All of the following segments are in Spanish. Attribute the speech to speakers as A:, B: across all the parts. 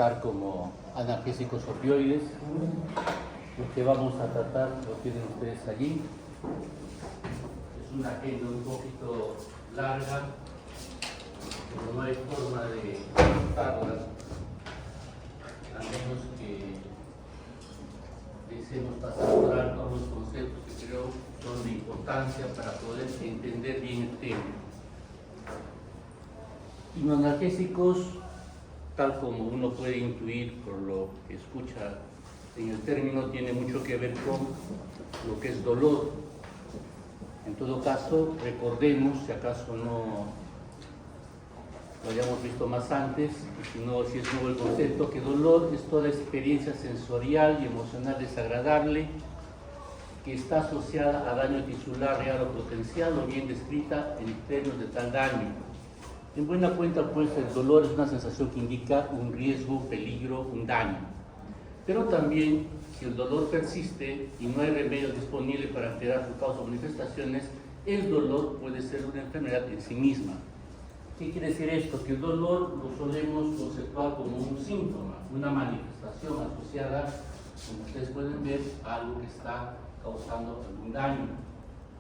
A: como analgésicos opioides. Lo que vamos a tratar lo tienen ustedes allí. Es una agenda un poquito larga, pero no hay forma de cortarla, a menos que deseemos pasar por alto algunos conceptos que creo son de importancia para poder entender bien el tema. Hipnoanalgésicos, tal como uno puede intuir por lo que escucha en el término, tiene mucho que ver con lo que es dolor. En todo caso, recordemos, si acaso no lo hayamos visto más antes, y si no, si es nuevo el concepto, que dolor es toda experiencia sensorial y emocional desagradable que está asociada a daño tisular real o potencial, o bien descrita en términos de tal daño. En buena cuenta, pues, el dolor es una sensación que indica un riesgo, un peligro, un daño. Pero también, si el dolor persiste y no hay remedio disponible para alterar su causa o manifestaciones, el dolor puede ser una enfermedad en sí misma. ¿Qué quiere decir esto? Que el dolor lo solemos conceptuar como un síntoma, una manifestación asociada, como ustedes pueden ver, a algo que está causando algún daño.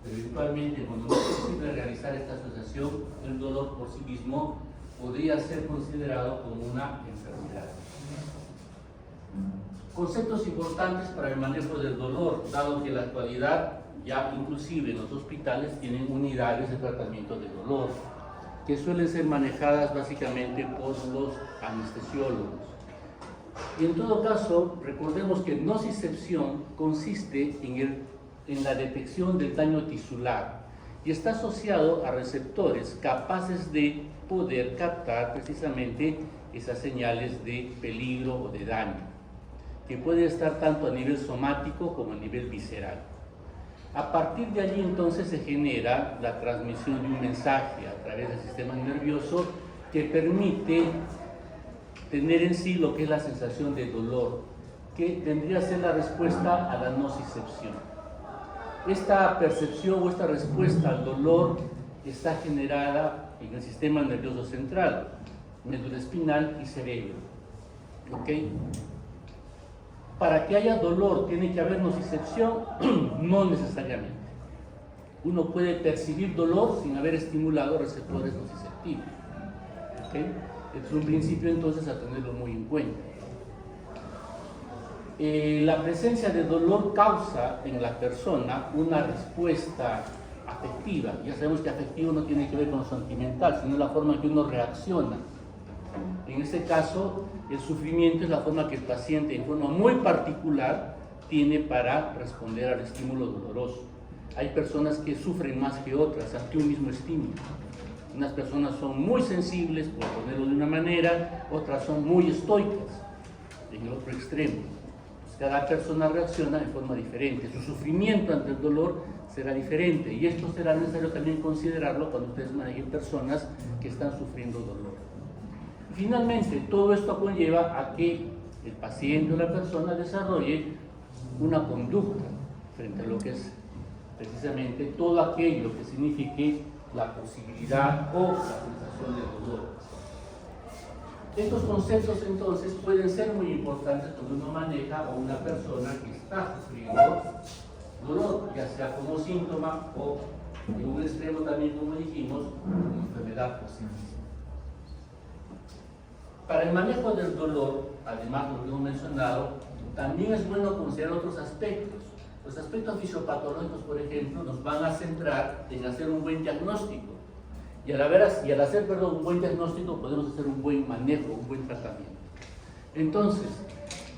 A: Pero eventualmente, cuando no es posible realizar esta asociación, el dolor por sí mismo podría ser considerado como una enfermedad. Conceptos importantes para el manejo del dolor, dado que en la actualidad ya inclusive en los hospitales tienen unidades de tratamiento del dolor, que suelen ser manejadas básicamente por los anestesiólogos. Y en todo caso, recordemos que nocicepción consiste en la detección del daño tisular y está asociado a receptores capaces de poder captar precisamente esas señales de peligro o de daño, que puede estar tanto a nivel somático como a nivel visceral. A partir de allí entonces se genera la transmisión de un mensaje a través del sistema nervioso que permite tener en sí lo que es la sensación de dolor, que tendría que ser la respuesta a la nocicepción. Esta percepción o esta respuesta al dolor está generada en el sistema nervioso central, médula espinal y cerebro. ¿Okay? Para que haya dolor, ¿tiene que haber nocicepción? No necesariamente. Uno puede percibir dolor sin haber estimulado receptores nociceptivos. ¿Okay? Es un principio entonces a tenerlo muy en cuenta. La presencia de dolor causa en la persona una respuesta afectiva. Ya sabemos que afectivo no tiene que ver con lo sentimental, sino la forma en que uno reacciona. En este caso, el sufrimiento es la forma que el paciente, en forma muy particular, tiene para responder al estímulo doloroso. Hay personas que sufren más que otras ante un mismo estímulo. Unas personas son muy sensibles, por ponerlo de una manera, otras son muy estoicas, en el otro extremo. Cada persona reacciona de forma diferente. Su sufrimiento ante el dolor será diferente, y esto será necesario también considerarlo cuando ustedes manejen personas que están sufriendo dolor. Finalmente, todo esto conlleva a que el paciente o la persona desarrolle una conducta frente a lo que es precisamente todo aquello que signifique la posibilidad o la sensación de dolor. Estos conceptos entonces pueden ser muy importantes cuando uno maneja a una persona que está sufriendo dolor, ya sea como síntoma o en un extremo también, como dijimos, como enfermedad por sí misma. Para el manejo del dolor, además de lo que hemos mencionado, también es bueno considerar otros aspectos. Los aspectos fisiopatológicos, por ejemplo, nos van a centrar en hacer un buen diagnóstico. Y al hacer un buen diagnóstico podemos hacer un buen manejo, un buen tratamiento. Entonces,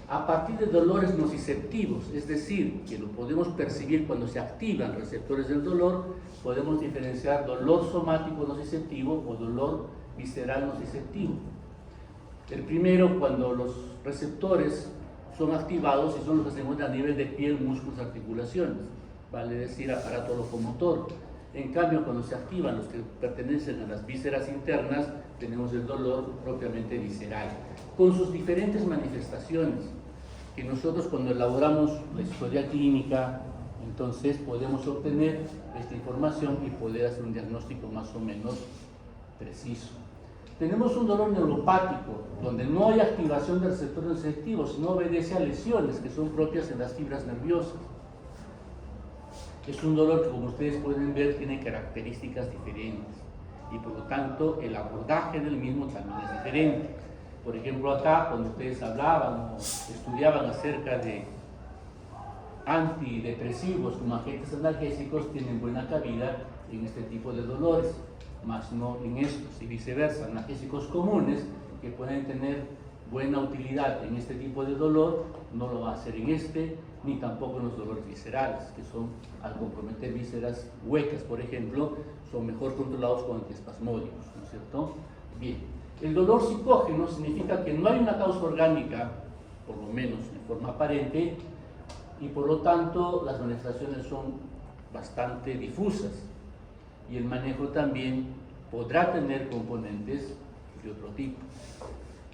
A: a partir de dolores nociceptivos, es decir, que lo podemos percibir cuando se activan receptores del dolor, podemos diferenciar dolor somático nociceptivo o dolor visceral nociceptivo. El primero, cuando los receptores son activados y son los que se encuentran a nivel de piel, músculos, articulaciones, vale decir aparato locomotor. En cambio, cuando se activan los que pertenecen a las vísceras internas, tenemos el dolor propiamente visceral, con sus diferentes manifestaciones, que nosotros cuando elaboramos la historia clínica, entonces podemos obtener esta información y poder hacer un diagnóstico más o menos preciso. Tenemos un dolor neuropático, donde no hay activación del receptor nociceptivo, sino obedece a lesiones que son propias en las fibras nerviosas. Es un dolor que, como ustedes pueden ver, tiene características diferentes y por lo tanto el abordaje del mismo también es diferente. Por ejemplo, acá cuando ustedes hablaban o estudiaban acerca de antidepresivos como agentes analgésicos, tienen buena cabida en este tipo de dolores, más no en estos, y viceversa. Analgésicos comunes que pueden tener buena utilidad en este tipo de dolor no lo va a hacer en este, ni tampoco en los dolores viscerales, que son, al comprometer vísceras huecas, por ejemplo, son mejor controlados con antiespasmódicos, ¿no es cierto? Bien, el dolor psicógeno significa que no hay una causa orgánica, por lo menos de forma aparente, y por lo tanto las manifestaciones son bastante difusas, y el manejo también podrá tener componentes de otro tipo.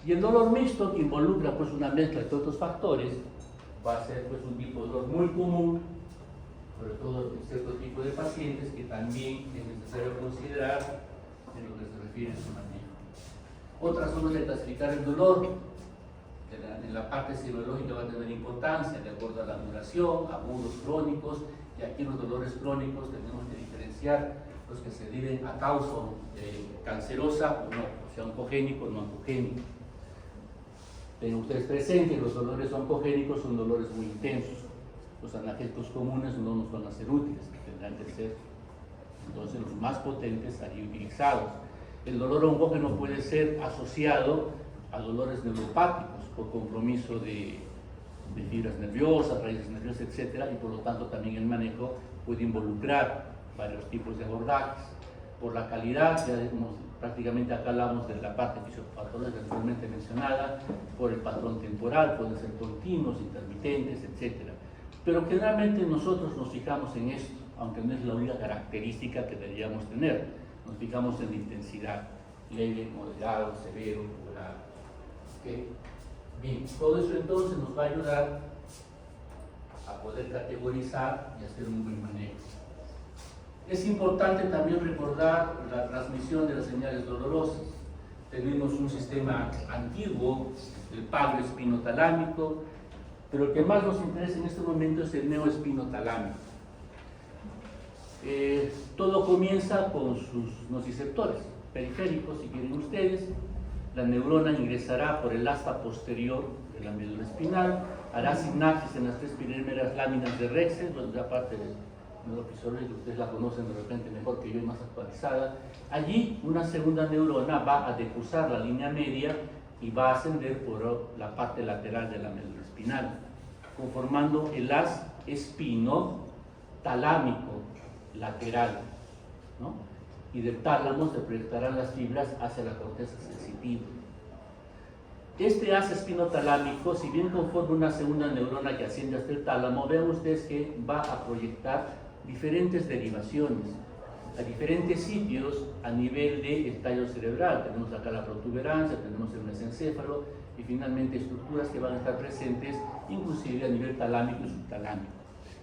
A: Y el dolor mixto, que involucra pues una mezcla de otros factores, va a ser pues un tipo de dolor muy común, sobre todo en cierto tipo de pacientes, que también es necesario considerar en lo que se refiere a su manejo. Otras formas de clasificar el dolor, en la parte serológica va a tener importancia de acuerdo a la duración, agudos, crónicos, y aquí los dolores crónicos tenemos que diferenciar los que se deben a causa cancerosa o no, o sea, oncogénico o no oncogénico. Tengan ustedes presentes, los dolores oncogénicos son dolores muy intensos. Los analgésicos comunes no nos van a ser útiles, que tendrán que ser entonces los más potentes allí utilizados. El dolor oncógeno puede ser asociado a dolores neuropáticos por compromiso de fibras nerviosas, raíces nerviosas, etc. Y por lo tanto también el manejo puede involucrar varios tipos de abordajes. Por la calidad, ya prácticamente acá hablamos de la parte fisiopatológica anteriormente mencionada, por el patrón temporal, pueden ser continuos, intermitentes, etc. Pero generalmente nosotros nos fijamos en esto, aunque no es la única característica que deberíamos tener. Nos fijamos en la intensidad, leve, moderado, severo, moderado. ¿Okay? Bien, todo eso entonces nos va a ayudar a poder categorizar y hacer un buen manejo. Es importante también recordar la transmisión de las señales dolorosas. Tenemos un sistema antiguo, el pago espinotalámico, pero el que más nos interesa en este momento es el neoespinotalámico. Todo comienza con sus nociceptores periféricos, si quieren ustedes. La neurona ingresará por el asta posterior de la médula espinal, hará sinapsis en las tres primeras láminas de Rexel, donde la parte del neurofisiológico, ustedes la conocen de repente mejor que yo y más actualizada. Allí una segunda neurona va a decusar la línea media y va a ascender por la parte lateral de la médula espinal, conformando el haz espinotalámico lateral, ¿no? Y del tálamo se proyectarán las fibras hacia la corteza sensitiva. Este haz espinotalámico, si bien conforma una segunda neurona que asciende hasta el tálamo, vean ustedes que va a proyectar diferentes derivaciones a diferentes sitios a nivel del tallo cerebral. Tenemos acá la protuberancia, tenemos el mesencéfalo y finalmente estructuras que van a estar presentes inclusive a nivel talámico y subtalámico.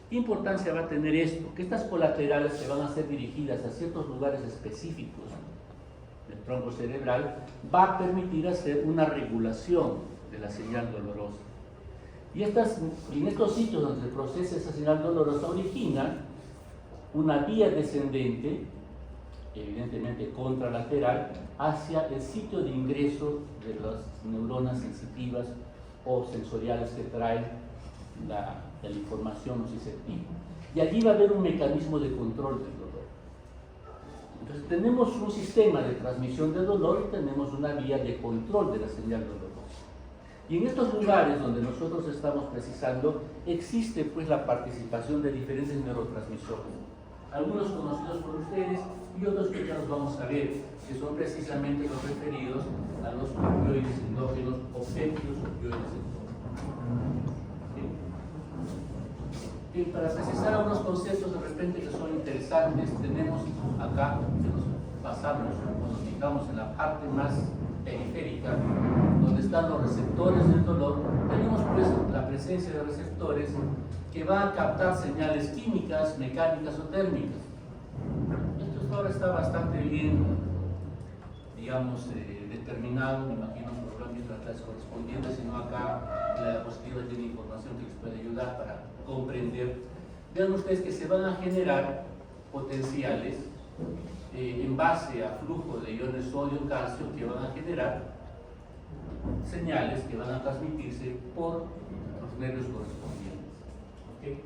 A: ¿Qué importancia va a tener esto? Que estas colaterales que van a ser dirigidas a ciertos lugares específicos del tronco cerebral va a permitir hacer una regulación de la señal dolorosa. Y en estos sitios donde se procesa esa señal dolorosa origina una vía descendente, evidentemente contralateral, hacia el sitio de ingreso de las neuronas sensitivas o sensoriales que traen la información nociceptiva. Y allí va a haber un mecanismo de control del dolor. Entonces tenemos un sistema de transmisión del dolor y tenemos una vía de control de la señal dolorosa. Y en estos lugares donde nosotros estamos precisando, existe pues la participación de diferentes neurotransmisores. Algunos conocidos por ustedes y otros que ya los vamos a ver, que son precisamente los referidos a los opioides endógenos o péptidos opioides endógenos. Y para precisar algunos conceptos de repente que son interesantes, tenemos acá, que nos pasamos o nos fijamos en la parte más periférica, donde están los receptores del dolor, tenemos pues la presencia de receptores que van a captar señales químicas, mecánicas o térmicas. Esto ahora está bastante bien digamos, determinado, me imagino por las clases correspondientes, sino acá la diapositiva tiene información que les puede ayudar para comprender. Vean ustedes que se van a generar potenciales en base a flujo de iones sodio-calcio que van a generar señales que van a transmitirse por los nervios correspondientes. ¿Okay?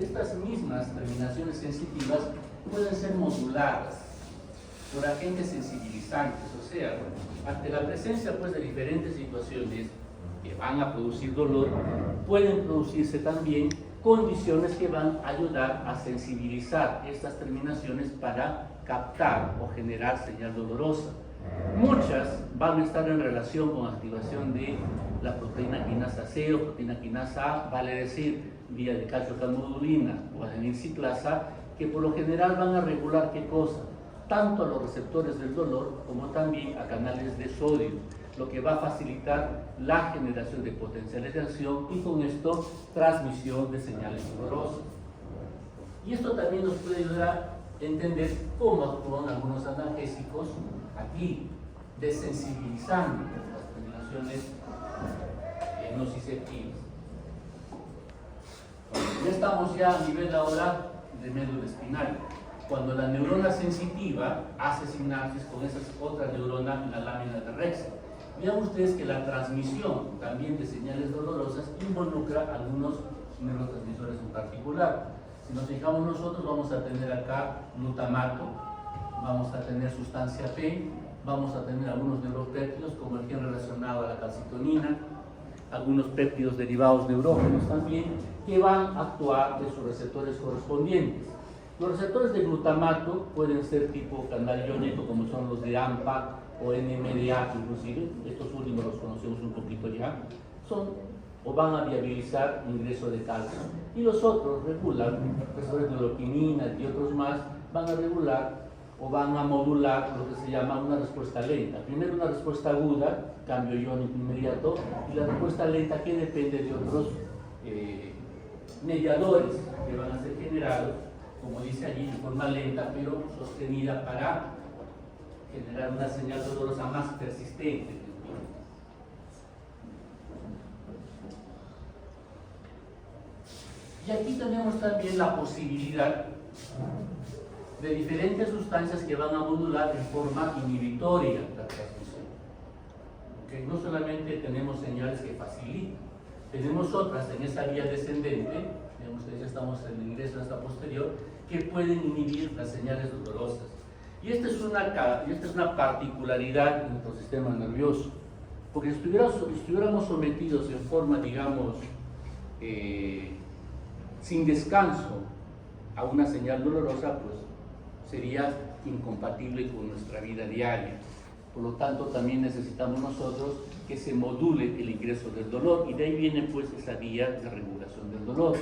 A: Estas mismas terminaciones sensitivas pueden ser moduladas por agentes sensibilizantes, o sea, ante la presencia pues, de diferentes situaciones que van a producir dolor, pueden producirse también condiciones que van a ayudar a sensibilizar estas terminaciones para captar o generar señal dolorosa. Muchas van a estar en relación con activación de la proteína quinasa C o proteína quinasa A, vale decir, vía de calciocalmodulina o adenosiclasa, que por lo general van a regular ¿qué cosa? Tanto a los receptores del dolor como también a canales de sodio, lo que va a facilitar la generación de potenciales de acción y con esto transmisión de señales dolorosas. Y esto también nos puede ayudar a entender cómo actúan algunos analgésicos aquí, desensibilizando las terminaciones nociceptivas. Ya estamos a nivel ahora de médula espinal. Cuando la neurona sensitiva hace sinapsis con esas otras neuronas en la lámina de Rex. Vean ustedes que la transmisión también de señales dolorosas involucra algunos neurotransmisores en particular. Si nos fijamos nosotros, vamos a tener acá glutamato, vamos a tener sustancia P, vamos a tener algunos neuropéptidos como el gen relacionado a la calcitonina, algunos péptidos derivados neurógenos también, que van a actuar de sus receptores correspondientes. Los receptores de glutamato pueden ser tipo canal iónico, como son los de AMPA o NMDA inclusive, estos últimos los conocemos un poquito ya, son o van a viabilizar ingreso de calcio. Y los otros regulan, receptores de neuroquinina y otros más, van a regular o van a modular lo que se llama una respuesta lenta. Primero una respuesta aguda, cambio iónico inmediato, y la respuesta lenta que depende de otros mediadores que van a ser generados, como dice allí, de forma lenta pero sostenida para generar una señal dolorosa más persistente. Y aquí tenemos también la posibilidad de diferentes sustancias que van a modular en forma inhibitoria la transmisión. ¿Okay? No solamente tenemos señales que facilitan, tenemos otras en esa vía descendente, digamos que ya estamos en el ingreso a esta posterior, que pueden inhibir las señales dolorosas. Y esta es una particularidad de nuestro sistema nervioso, porque si estuviéramos sometidos en forma, digamos, sin descanso a una señal dolorosa, pues sería incompatible con nuestra vida diaria. Por lo tanto, también necesitamos nosotros que se module el ingreso del dolor, y de ahí viene pues esa vía de regulación del dolor.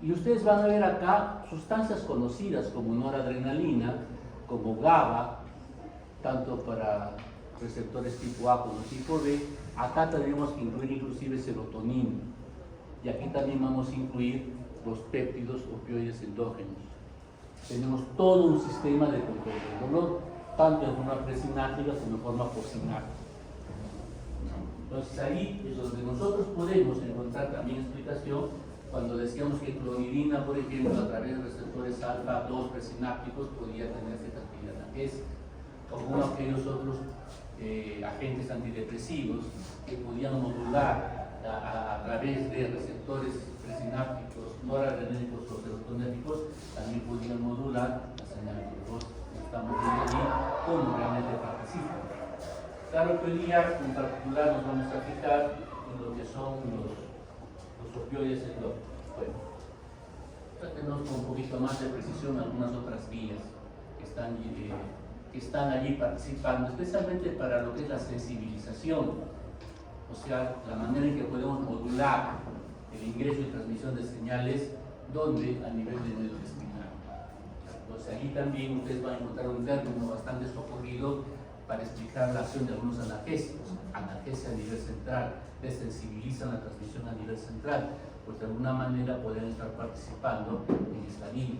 A: Y ustedes van a ver acá sustancias conocidas como noradrenalina, como GABA, tanto para receptores tipo A como tipo B. Acá tenemos que incluir inclusive serotonina, y aquí también vamos a incluir los péptidos opioides endógenos. Tenemos todo un sistema de control del dolor, tanto en forma presináptica como en forma postsináptica. Entonces ahí es donde nosotros podemos encontrar también explicación cuando decíamos que clonidina, por ejemplo, a través de receptores alfa-2 presinápticos podía tener cierta actividad analgésica, o como aquellos otros agentes antidepresivos que podían modular a través de receptores presinápticos, noradrenérgicos o serotonérgicos, también podían modular la señal dolorosa. Estamos viendo allí cómo realmente participan. Claro que hoy día en particular nos vamos a fijar en lo que son los opioides endógenos. Bueno, tratemos con un poquito más de precisión algunas otras vías que están allí participando, especialmente para lo que es la sensibilización, o sea, la manera en que podemos modular el ingreso y transmisión de señales, donde a nivel de médula espinal. Entonces allí también ustedes van a encontrar un término bastante socorrido para explicar la acción de algunos analgésicos. Analgesia a nivel central, desensibilizan la transmisión a nivel central, pues de alguna manera pueden estar participando en esta línea.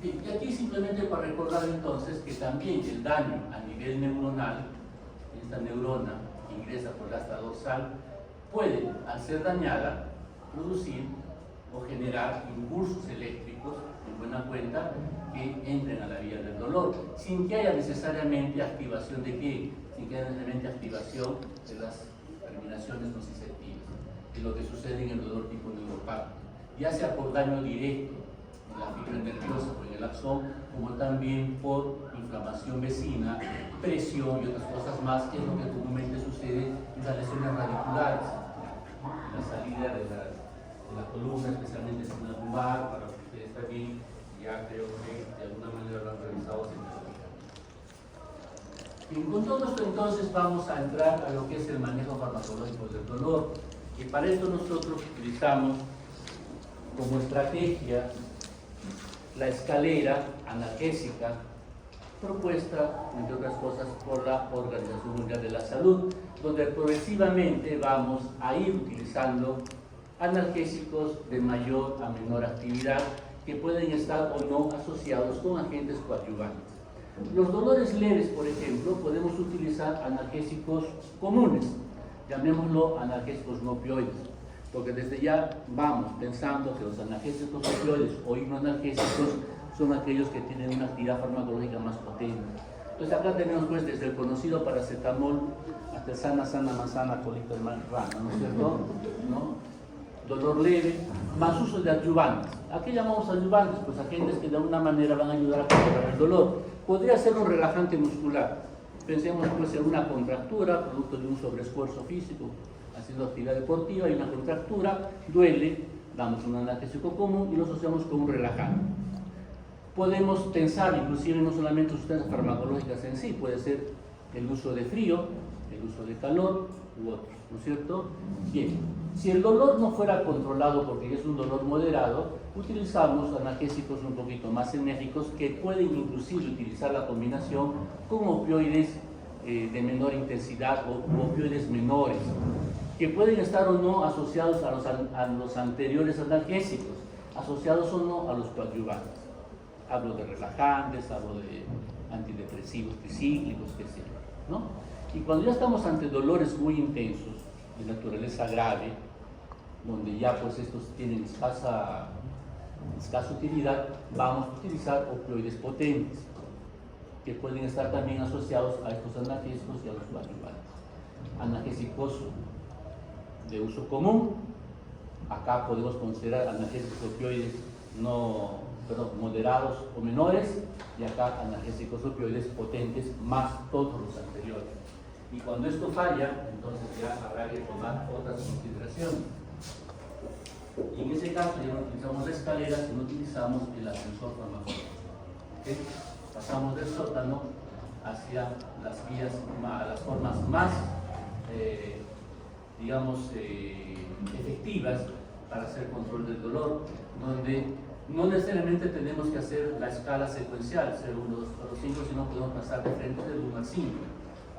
A: Y aquí simplemente para recordar entonces que también el daño a nivel neuronal, esta neurona que ingresa por la asta dorsal, puede, al ser dañada, producir o generar impulsos eléctricos, en buena cuenta, que entren a la vía del dolor, sin que haya necesariamente activación de qué, sin que haya necesariamente activación de las terminaciones nociceptivas, de lo que sucede en el dolor tipo neuropático, ya sea por daño directo en la fibra nerviosa o en el axón, como también por inflamación vecina, presión y otras cosas más, que es lo que comúnmente sucede en las lesiones radiculares, en la salida de la columna, especialmente en la lumbar, para que ustedes también ya creo que de alguna manera lo han realizado científicamente. Bien, con todo esto entonces vamos a entrar a lo que es el manejo farmacológico del dolor, y para esto nosotros utilizamos como estrategia la escalera analgésica propuesta, entre otras cosas, por la Organización Mundial de la Salud, donde progresivamente vamos a ir utilizando analgésicos de mayor a menor actividad que pueden estar o no asociados con agentes coadyuvantes. Los dolores leves, por ejemplo, podemos utilizar analgésicos comunes, llamémoslo analgésicos no opioides, porque desde ya vamos pensando que los analgésicos opioides o hipnoanalgésicos son aquellos que tienen una actividad farmacológica más potente. Entonces acá tenemos pues desde el conocido paracetamol hasta el sana manzana, colita de rana, ¿no es cierto? ¿No? Dolor leve, más uso de adyuvantes. ¿A qué llamamos adyuvantes? Pues agentes que de alguna manera van a ayudar a controlar el dolor. Podría ser un relajante muscular. Pensemos pues en una contractura, producto de un sobreesfuerzo físico, haciendo actividad deportiva y una contractura, duele, damos un analgésico común y lo asociamos con un relajante. Podemos pensar inclusive no solamente sustancias farmacológicas en sí, puede ser el uso de frío, el uso de calor u otros, ¿no es cierto? Bien, si el dolor no fuera controlado porque es un dolor moderado, utilizamos analgésicos un poquito más enérgicos que pueden inclusive utilizar la combinación con opioides de menor intensidad o opioides menores, que pueden estar o no asociados a los anteriores analgésicos, asociados o no a los coadyuvantes. Hablo de relajantes, hablo de antidepresivos tricíclicos, qué sé yo, ¿no? Y cuando ya estamos ante dolores muy intensos, de naturaleza grave, donde ya pues estos tienen escasa utilidad, vamos a utilizar opioides potentes, que pueden estar también asociados a estos analgésicos y a los coadyuvantes. Analgésicos de uso común, acá podemos considerar analgésicos opioides moderados o menores, y acá analgésicos opioides potentes más todos los anteriores. Y cuando esto falla, entonces ya habrá que tomar otras consideraciones. Y en ese caso ya no utilizamos la escalera, sino utilizamos el ascensor farmacológico. ¿Okay? Pasamos del sótano hacia las vías, las formas más, efectivas para hacer control del dolor, donde no necesariamente tenemos que hacer la escala secuencial, 0, 1, 2, 4, 5, sino podemos pasar de frente del 1 al 5.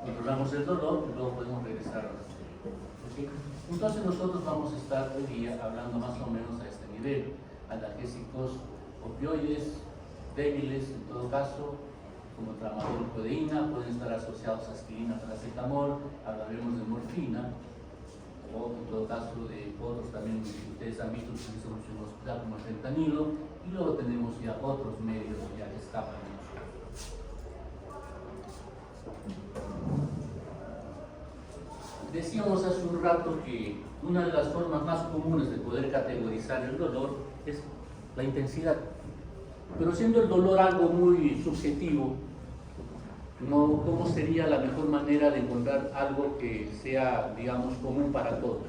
A: Controlamos el dolor y luego podemos regresar a los ¿okay? Entonces nosotros vamos a estar hoy día hablando más o menos a este nivel. Analgésicos opioides débiles, en todo caso, como tramadol, codeína, pueden estar asociados a aspirina, paracetamol, hablaremos de morfina, o en todo caso de otros también que ustedes han visto que se usan mucho en el hospital como el fentanilo, y luego tenemos ya otros medios ya que escapan de nosotros. Decíamos hace un rato que una de las formas más comunes de poder categorizar el dolor es la intensidad, pero siendo el dolor algo muy subjetivo, ¿cómo sería la mejor manera de encontrar algo que sea, digamos, común para todos?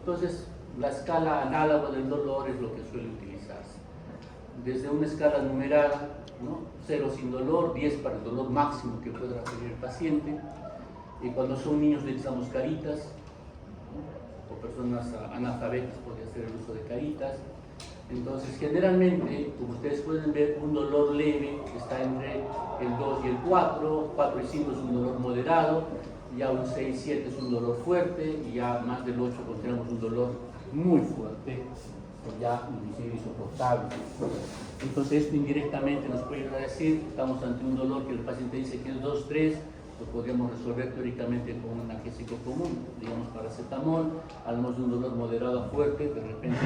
A: Entonces, la escala análoga del dolor es lo que suele utilizarse. Desde una escala numerada, ¿no? 0 sin dolor, 10 para el dolor máximo que puede referir el paciente. Y cuando son niños utilizamos caritas, ¿no? O personas analfabetas podría ser el uso de caritas. Entonces, generalmente, como ustedes pueden ver, un dolor leve está entre el 2 y el 4, 4 y 5 es un dolor moderado, ya un 6 y 7 es un dolor fuerte, y ya más del 8 consideramos un dolor muy fuerte. o ya inclusive insoportables. Entonces esto indirectamente nos puede ayudar a decir que estamos ante un dolor que el paciente dice que es 2-3, lo podríamos resolver teóricamente con un analgésico común, digamos paracetamol. Hablamos de un dolor moderado a fuerte, de repente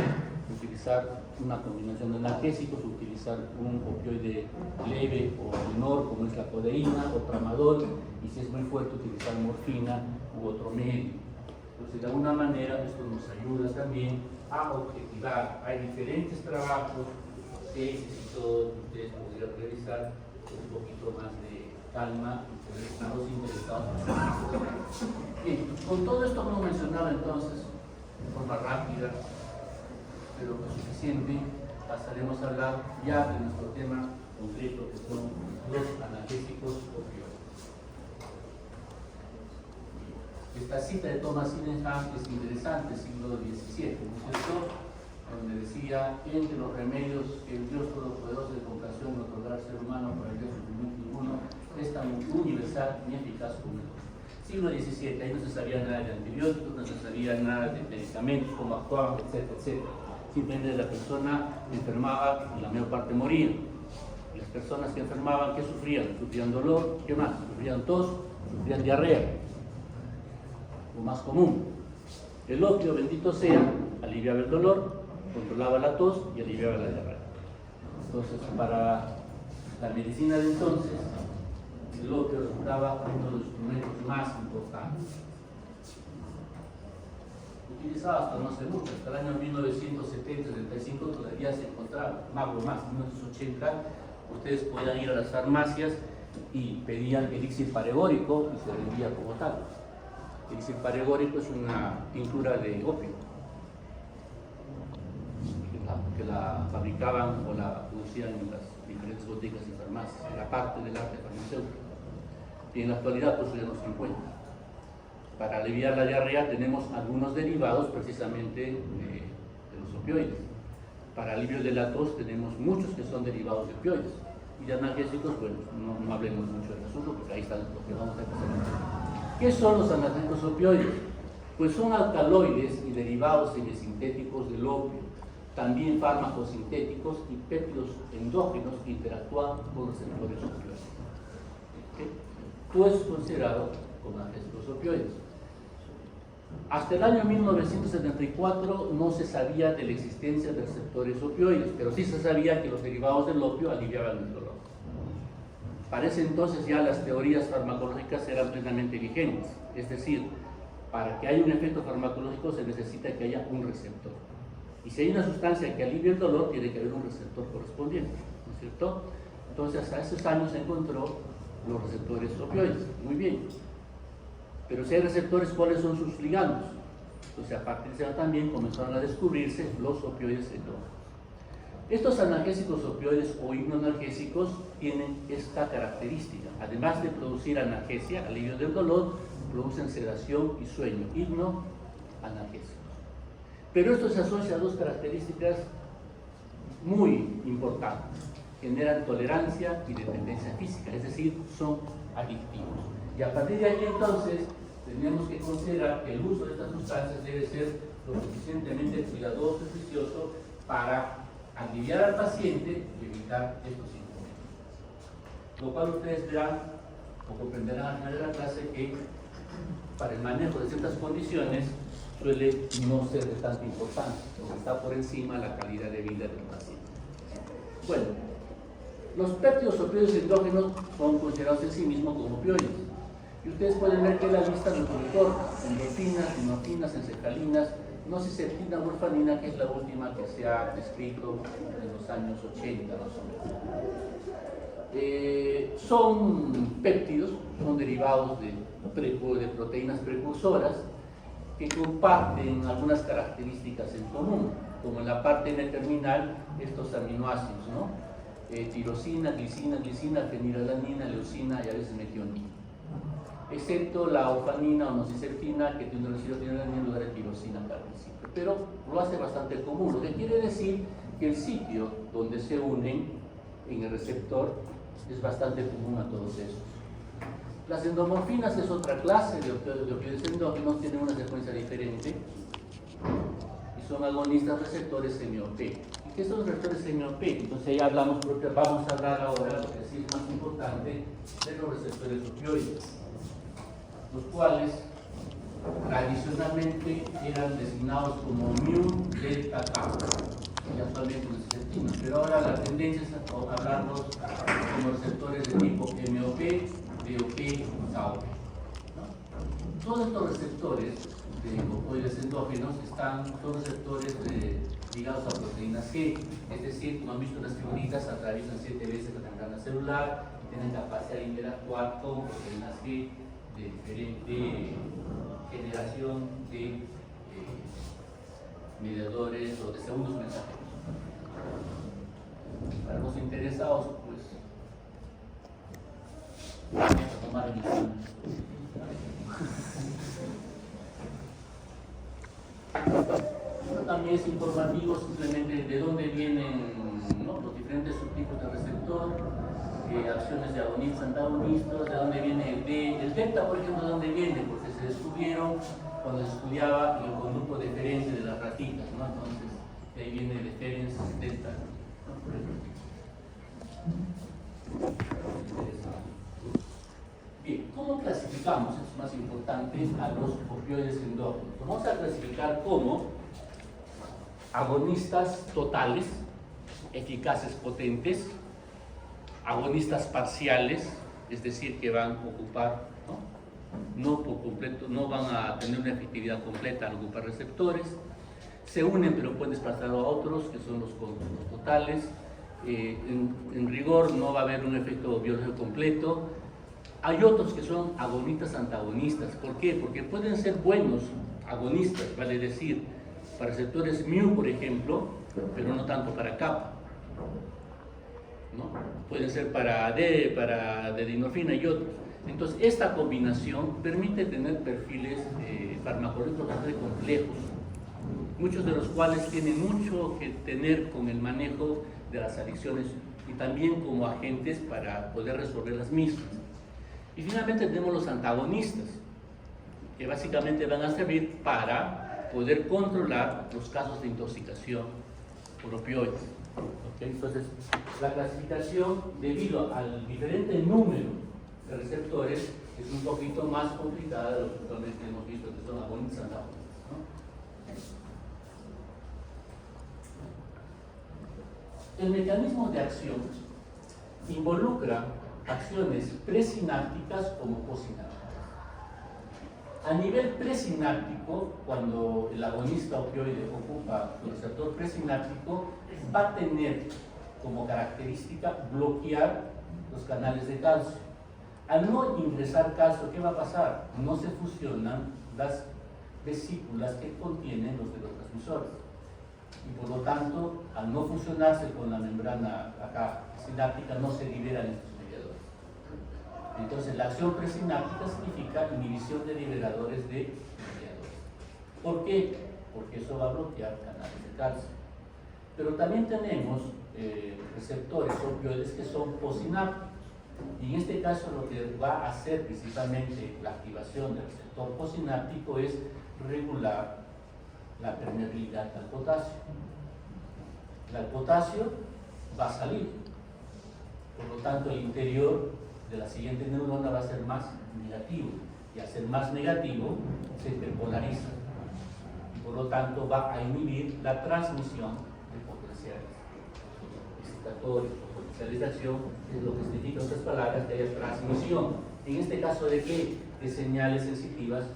A: utilizar una combinación de analgésicos, utilizar un opioide leve o menor como es la codeína o tramadol, y si es muy fuerte utilizar morfina u otro medio. Entonces de alguna manera esto nos ayuda también a objetivar. Hay diferentes trabajos que necesito que ustedes pudieran revisar con un poquito más de calma, estamos interesados. Bien, con todo esto que hemos mencionado entonces, de forma rápida, pero suficiente, pasaremos a hablar ya de nuestro tema concreto, que son los analgésicos opioides. Esta cita de Thomas Sydenham es interesante, siglo XVII, ¿no es cierto?, donde decía: entre los remedios que el Dios Todopoderoso de compasión nos otorgará al ser humano para el sufrimiento ninguno es tan universal ni eficaz como el otro. Siglo XVII, ahí no se sabía nada de antibióticos, no se sabía nada de medicamentos, cómo actuaban, etcétera, etcétera. Simplemente la persona enfermaba y la mayor parte moría. Las personas que enfermaban, ¿qué sufrían? Sufrían dolor, ¿qué más? Sufrían tos, sufrían diarrea, lo más común. El opio, bendito sea, aliviaba el dolor, controlaba la tos y aliviaba la diarrea. Entonces, para la medicina de entonces, el opio resultaba uno de los instrumentos más importantes. Utilizado hasta no hace mucho, hasta el año 1970-75 todavía se encontraba, más o más, en 1980, ustedes podían ir a las farmacias y pedían elixir paregórico y se vendía como tal. El elixir paregórico es una tintura de opio que la fabricaban o la producían en las diferentes bodegas y farmacias, era parte del arte farmacéutico. Y en la actualidad pues ya no se encuentra. Para aliviar la diarrea tenemos algunos derivados precisamente de los opioides. Para alivio de la tos tenemos muchos que son derivados de opioides. Y de analgésicos, bueno, no hablemos mucho del asunto porque ahí está lo que vamos a empezar. ¿Qué son los analgésicos opioides? Pues son alcaloides y derivados semisintéticos del opio, también fármacos sintéticos y péptidos endógenos que interactúan con los receptores opioides. Todo eso es considerado como analgésicos opioides. Hasta el año 1974 no se sabía de la existencia de receptores opioides, pero sí se sabía que los derivados del opio aliviaban el dolor. Para ese entonces ya las teorías farmacológicas eran plenamente vigentes, es decir, para que haya un efecto farmacológico se necesita que haya un receptor. Y si hay una sustancia que alivia el dolor, tiene que haber un receptor correspondiente, ¿no es cierto? Entonces, hasta esos años se encontró los receptores opioides, muy bien. Pero si hay receptores, ¿cuáles son sus ligandos? Entonces, a partir de eso también comenzaron a descubrirse los opioides endógenos. Estos analgésicos opioides o hipnoanalgésicos tienen esta característica. Además de producir analgesia, alivio del dolor, producen sedación y sueño, hipnoanalgésicos. Pero esto se asocia a dos características muy importantes. Generan tolerancia y dependencia física, es decir, son adictivos. Y a partir de ahí entonces tenemos que considerar que el uso de estas sustancias debe ser lo suficientemente cuidadoso y juicioso para aliviar al paciente y evitar estos inconvenientes. Lo cual ustedes verán o comprenderán al final de la clase que para el manejo de ciertas condiciones suele no ser de tanta importancia, porque está por encima la calidad de vida del paciente. Bueno, los péptidos opioides endógenos son considerados en sí mismos como opioides. Y ustedes pueden ver que la lista nos corta: endorfinas, morfinas, encefalinas, nociceptina, warfarina, que es la última que se ha descrito en los años 80 más o menos. Son péptidos, son derivados de proteínas precursoras que comparten algunas características en común, como en la parte N-terminal, estos aminoácidos, ¿no? Tirosina, glicina, fenilalanina, leucina y a veces metionina. Excepto la orfanina o nociceptina, que tiene un residuo de fenilalanina en lugar de tirosina al principio. Pero lo hace bastante común, lo que quiere decir que el sitio donde se unen en el receptor es bastante común a todos esos. Las endomorfinas es otra clase de opioides endógenos, tienen una secuencia diferente y son agonistas receptores MOP. ¿Y qué son receptores MOP? Entonces ya hablamos, vamos a hablar ahora, lo que sí es más importante, de los receptores opioides, los cuales tradicionalmente eran designados como mu delta kappa y actualmente los receptinos, pero ahora la tendencia es a hablarlos como receptores de tipo MOP, DOP y tau. ¿No? Todos estos receptores de opioides endógenos son receptores ligados a proteínas G, es decir, como han visto las figuritas, atraviesan 7 veces la membrana celular y tienen capacidad de interactuar con proteínas G de generación de mediadores o de segundos mensajeros. Para los interesados, pues, vamos a tomar el examen. También es informativo simplemente de dónde vienen, ¿no?, los diferentes subtipos de receptor, acciones de agonistas, antagonistas, de dónde viene el delta, por ejemplo, de dónde viene, porque se descubrieron cuando se estudiaba el conducto deferente de las ratitas, ¿no? Entonces, de ahí viene el deferens delta, ¿no? Por ejemplo. Bien, ¿cómo clasificamos? Esto es más importante, a los opioides endógenos. Vamos a clasificar como agonistas totales, eficaces, potentes, agonistas parciales, es decir, que van a ocupar, no por completo, no van a tener una efectividad completa al ocupar receptores, se unen pero pueden desplazarlo a otros, que son los totales. En rigor no va a haber un efecto biológico completo. Hay otros que son agonistas antagonistas. ¿Por qué? Porque pueden ser buenos agonistas, vale decir, para receptores mu, por ejemplo, pero no tanto para kappa, ¿no? Pueden ser para D-dinorfina y otros. Entonces, esta combinación permite tener perfiles farmacológicos bastante complejos, muchos de los cuales tienen mucho que tener con el manejo de las adicciones y también como agentes para poder resolver las mismas. Y finalmente tenemos los antagonistas, que básicamente van a servir para poder controlar los casos de intoxicación por opioides. ¿Okay? Entonces, la clasificación, debido al diferente número de receptores, es un poquito más complicada de lo que actualmente hemos visto, que son agonistas antagonistas, ¿no? El mecanismo de acción involucra acciones presinápticas como posinápticas. A nivel presináptico, cuando el agonista opioide ocupa el receptor presináptico, va a tener como característica bloquear los canales de calcio. Al no ingresar calcio, ¿qué va a pasar? No se fusionan las vesículas que contienen los neurotransmisores. Y por lo tanto, al no fusionarse con la membrana acá sináptica, no se liberan estos mediadores. Entonces, la acción presináptica significa inhibición de liberadores de mediadores. ¿Por qué? Porque eso va a bloquear canales de calcio. Pero también tenemos receptores opioides que son posinápticos. Y en este caso lo que va a hacer principalmente la activación del receptor posináptico es regular la permeabilidad al potasio. El potasio va a salir, por lo tanto el interior de la siguiente neurona va a ser más negativo, y al ser más negativo se hiperpolariza, y por lo tanto va a inhibir la transmisión de potenciales excitatorios o potenciales de acción, es lo que significa en otras palabras que haya transmisión, en este caso de qué? De señales sensitivas.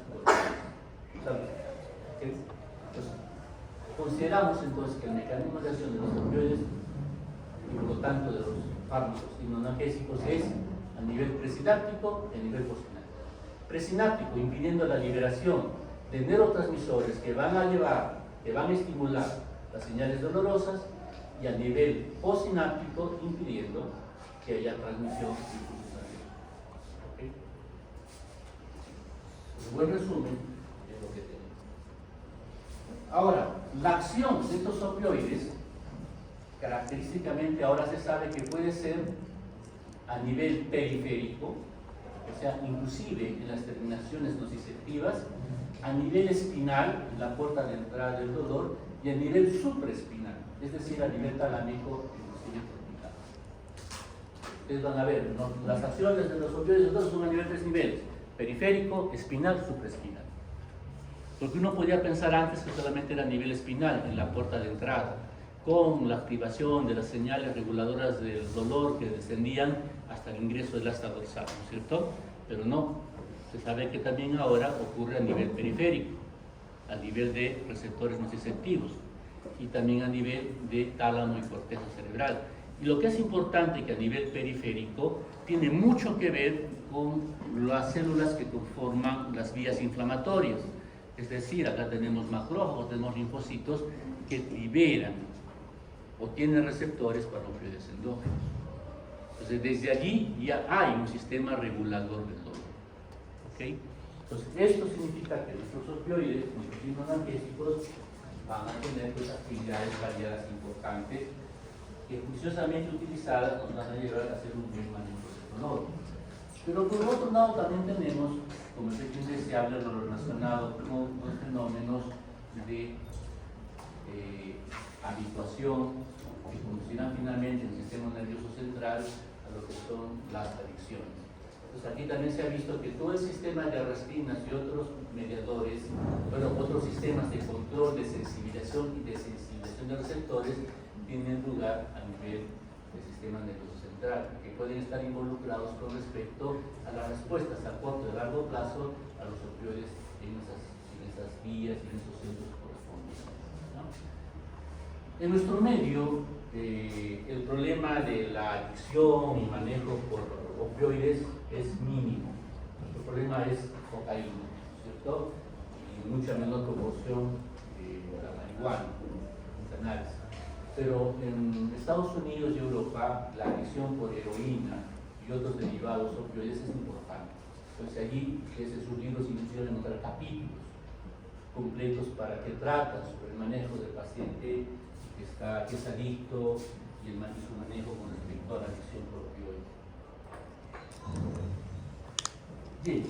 A: Consideramos entonces que el mecanismo de acción de los opioides y por lo tanto de los fármacos inmunológicos es a nivel presináptico y a nivel postsináptico. Presináptico, impidiendo la liberación de neurotransmisores que van a estimular las señales dolorosas, y a nivel postsináptico, impidiendo que haya transmisión y difusión. ¿Okay? Un buen resumen es lo que tenemos. Ahora, la acción de estos opioides, característicamente ahora se sabe que puede ser a nivel periférico, o sea, inclusive en las terminaciones nociceptivas, a nivel espinal, en la puerta de entrada del dolor, y a nivel supraespinal, es decir, a nivel talámico, inclusive cortical. Ustedes van a ver, ¿no? Las acciones de los opioides son a nivel de 3 niveles: periférico, espinal, supraespinal. Porque uno podía pensar antes que solamente era a nivel espinal, en la puerta de entrada, con la activación de las señales reguladoras del dolor que descendían hasta el ingreso del asta dorsal, ¿no es cierto? Pero no, se sabe que también ahora ocurre a nivel periférico, a nivel de receptores nociceptivos y también a nivel de tálamo y corteza cerebral. Y lo que es importante, que a nivel periférico tiene mucho que ver con las células que conforman las vías inflamatorias. Es decir, acá tenemos macrófagos, tenemos linfocitos que liberan o tienen receptores para opioides endógenos. Entonces, desde allí ya hay un sistema regulador del dolor. ¿Okay? Entonces, esto significa que nuestros opioides, nuestros analgésicos, van a tener pues, actividades variadas importantes que juiciosamente utilizadas nos van a llevar a hacer un buen manejo del dolor. Pero por otro lado también tenemos, como efecto indeseable, lo relacionado con los fenómenos de habituación que conducirán finalmente en el sistema nervioso central a lo que son las adicciones. Entonces aquí también se ha visto que todo el sistema de arrespinas y otros mediadores, bueno, otros sistemas de control, de sensibilización y desensibilización de receptores tienen lugar a nivel del sistema nervioso central, que pueden estar involucrados con respecto a las respuestas a corto y a largo plazo a los opioides en esas vías y en esos centros correspondientes, ¿no? En nuestro medio, el problema de la adicción y manejo por opioides es mínimo. Nuestro problema es cocaína, ¿cierto? Y mucha menor proporción la marihuana, el cannabis. Pero en Estados Unidos y Europa la adicción por heroína y otros derivados opioides es importante. Entonces allí en sus libros inclusive encontrar capítulos completos para que tratan sobre el manejo del paciente que es adicto y su manejo con respecto a la adicción por opioides. Bien,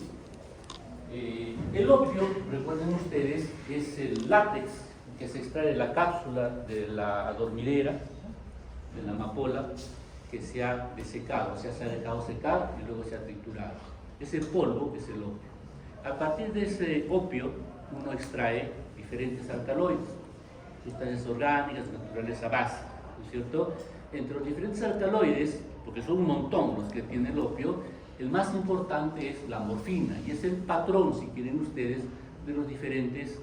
A: el opio, recuerden ustedes, es el látex que se extrae de la cápsula de la adormidera, de la amapola, que se ha desecado, o sea, se ha dejado secar y luego se ha triturado. Ese polvo es el opio. A partir de ese opio, uno extrae diferentes alcaloides, sustancias orgánicas, naturaleza básica, ¿no es cierto? Entre los diferentes alcaloides, porque son un montón los que tiene el opio, el más importante es la morfina, y es el patrón, si quieren ustedes, de los diferentes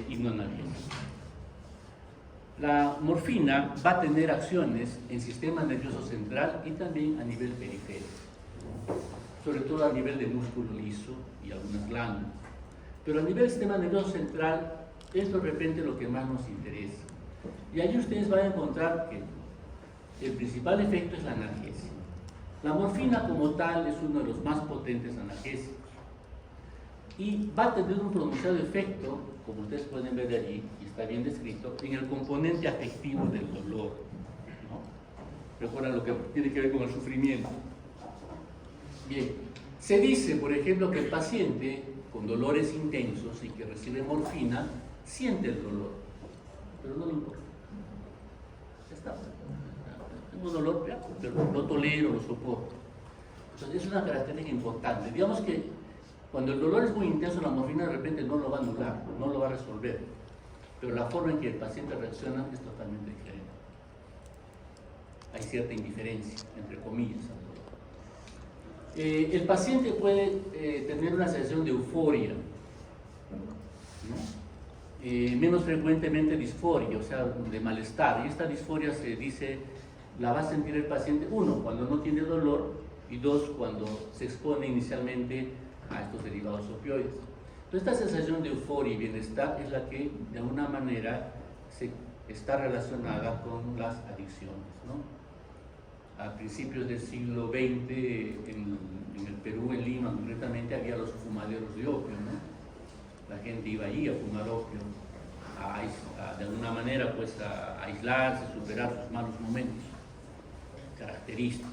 A: hipnoanalgésicos. La morfina va a tener acciones en sistema nervioso central y también a nivel periférico, sobre todo a nivel de músculo liso y algunas glándulas. Pero a nivel del sistema nervioso central es de repente lo que más nos interesa. Y ahí ustedes van a encontrar que el principal efecto es la analgesia. La morfina como tal es uno de los más potentes analgésicos y va a tener un pronunciado efecto, como ustedes pueden ver allí, y está bien descrito, en el componente afectivo del dolor, ¿no? Recuerdan lo que tiene que ver con el sufrimiento. Bien, se dice, por ejemplo, que el paciente con dolores intensos y que recibe morfina siente el dolor, pero no le importa. Ya está. Tengo dolor, pero lo tolero, lo soporto. Entonces es una característica importante. Digamos que cuando el dolor es muy intenso, la morfina de repente no lo va a anular, no lo va a resolver, pero la forma en que el paciente reacciona es totalmente diferente. Hay cierta indiferencia, entre comillas, al dolor. El paciente puede tener una sensación de euforia, ¿no? Menos frecuentemente disforia, o sea, de malestar. Y esta disforia se dice, la va a sentir el paciente, uno, cuando no tiene dolor, y dos, cuando se expone inicialmente a estos derivados opioides. Entonces, esta sensación de euforia y bienestar es la que, de alguna manera, está relacionada con las adicciones, ¿no? A principios del siglo XX, en el Perú, en Lima, concretamente, había los fumaderos de opio, ¿no? La gente iba allí a fumar opio, de alguna manera pues a aislarse, superar sus malos momentos, característico.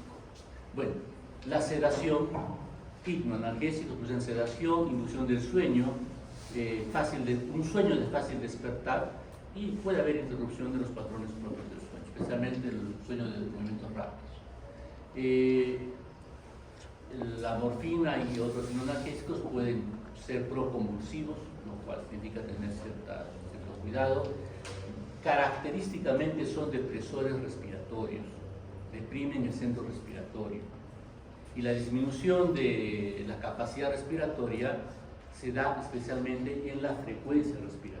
A: Bueno, la sedación, hipnoanalgésicos, pues en sedación, inducción del sueño, un sueño de fácil despertar, y puede haber interrupción de los patrones propios del sueño, especialmente el sueño de movimientos rápidos. La morfina y otros analgésicos pueden ser proconvulsivos, lo cual significa tener cierto cuidado. Característicamente son depresores respiratorios, deprimen el centro respiratorio, y la disminución de la capacidad respiratoria se da especialmente en la frecuencia respiratoria.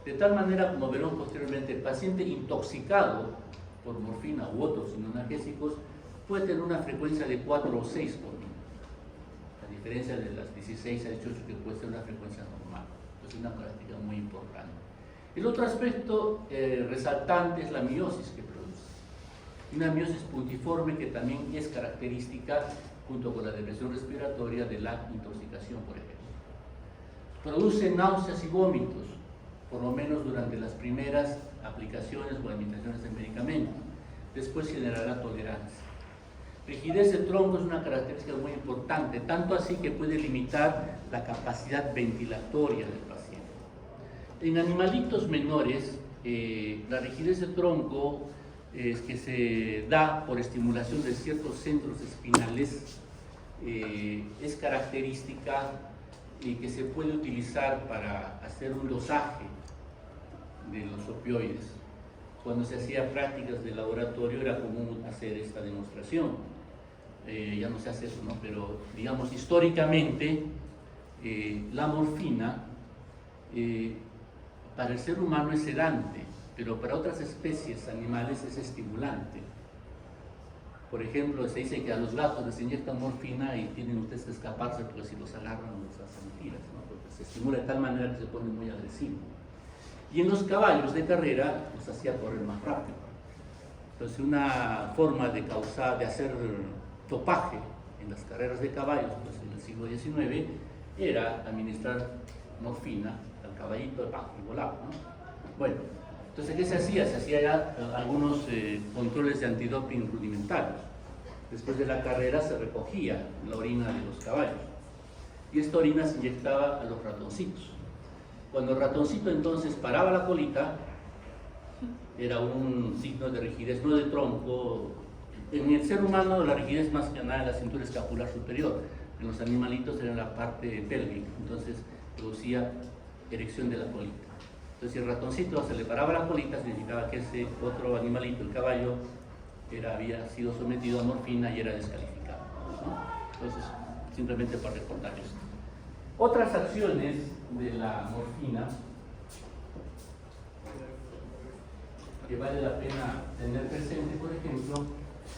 A: De tal manera, como verán posteriormente, el paciente intoxicado por morfina u otros analgésicos puede tener una frecuencia de 4 o 6 por minuto, a diferencia de las 16 a 18 que puede ser una frecuencia normal. Es una característica muy importante. El otro aspecto resaltante es la miosis que produce. Una miosis puntiforme que también es característica, junto con la depresión respiratoria, de la intoxicación, por ejemplo. Produce náuseas y vómitos, por lo menos durante las primeras aplicaciones o administraciones de medicamentos. Después generará tolerancia. Rigidez de tronco es una característica muy importante, tanto así que puede limitar la capacidad ventilatoria del paciente. En animalitos menores, la rigidez de tronco es que se da por estimulación de ciertos centros espinales, es característica y que se puede utilizar para hacer un dosaje de los opioides. Cuando se hacía prácticas de laboratorio era común hacer esta demostración. Ya no se hace eso, ¿no? Pero digamos históricamente la morfina para el ser humano es sedante, pero para otras especies animales es estimulante. Por ejemplo, se dice que a los gatos les inyectan morfina y tienen ustedes que escaparse porque si los agarran los hacen tiras, ¿no? Porque se estimula de tal manera que se pone muy agresivo. Y en los caballos de carrera los hacía correr más rápido. Entonces una forma de hacer topaje en las carreras de caballos, pues en el siglo XIX, era administrar morfina al caballito y volaba, ¿no? Bueno, entonces ¿qué se hacía? Se hacía ya algunos controles de antidoping rudimentarios. Después de la carrera se recogía la orina de los caballos y esta orina se inyectaba a los ratoncitos. Cuando el ratoncito entonces paraba la colita, era un signo de rigidez, no de tronco. En el ser humano la rigidez más que nada en la cintura escapular superior, en los animalitos era en la parte pélvica, entonces producía erección de la colita. Entonces si el ratoncito se le paraba la colita, significaba que ese otro animalito, el caballo, había sido sometido a morfina y era descalificado, ¿no? Entonces, simplemente para recordar esto. Otras acciones de la morfina que vale la pena tener presente, por ejemplo,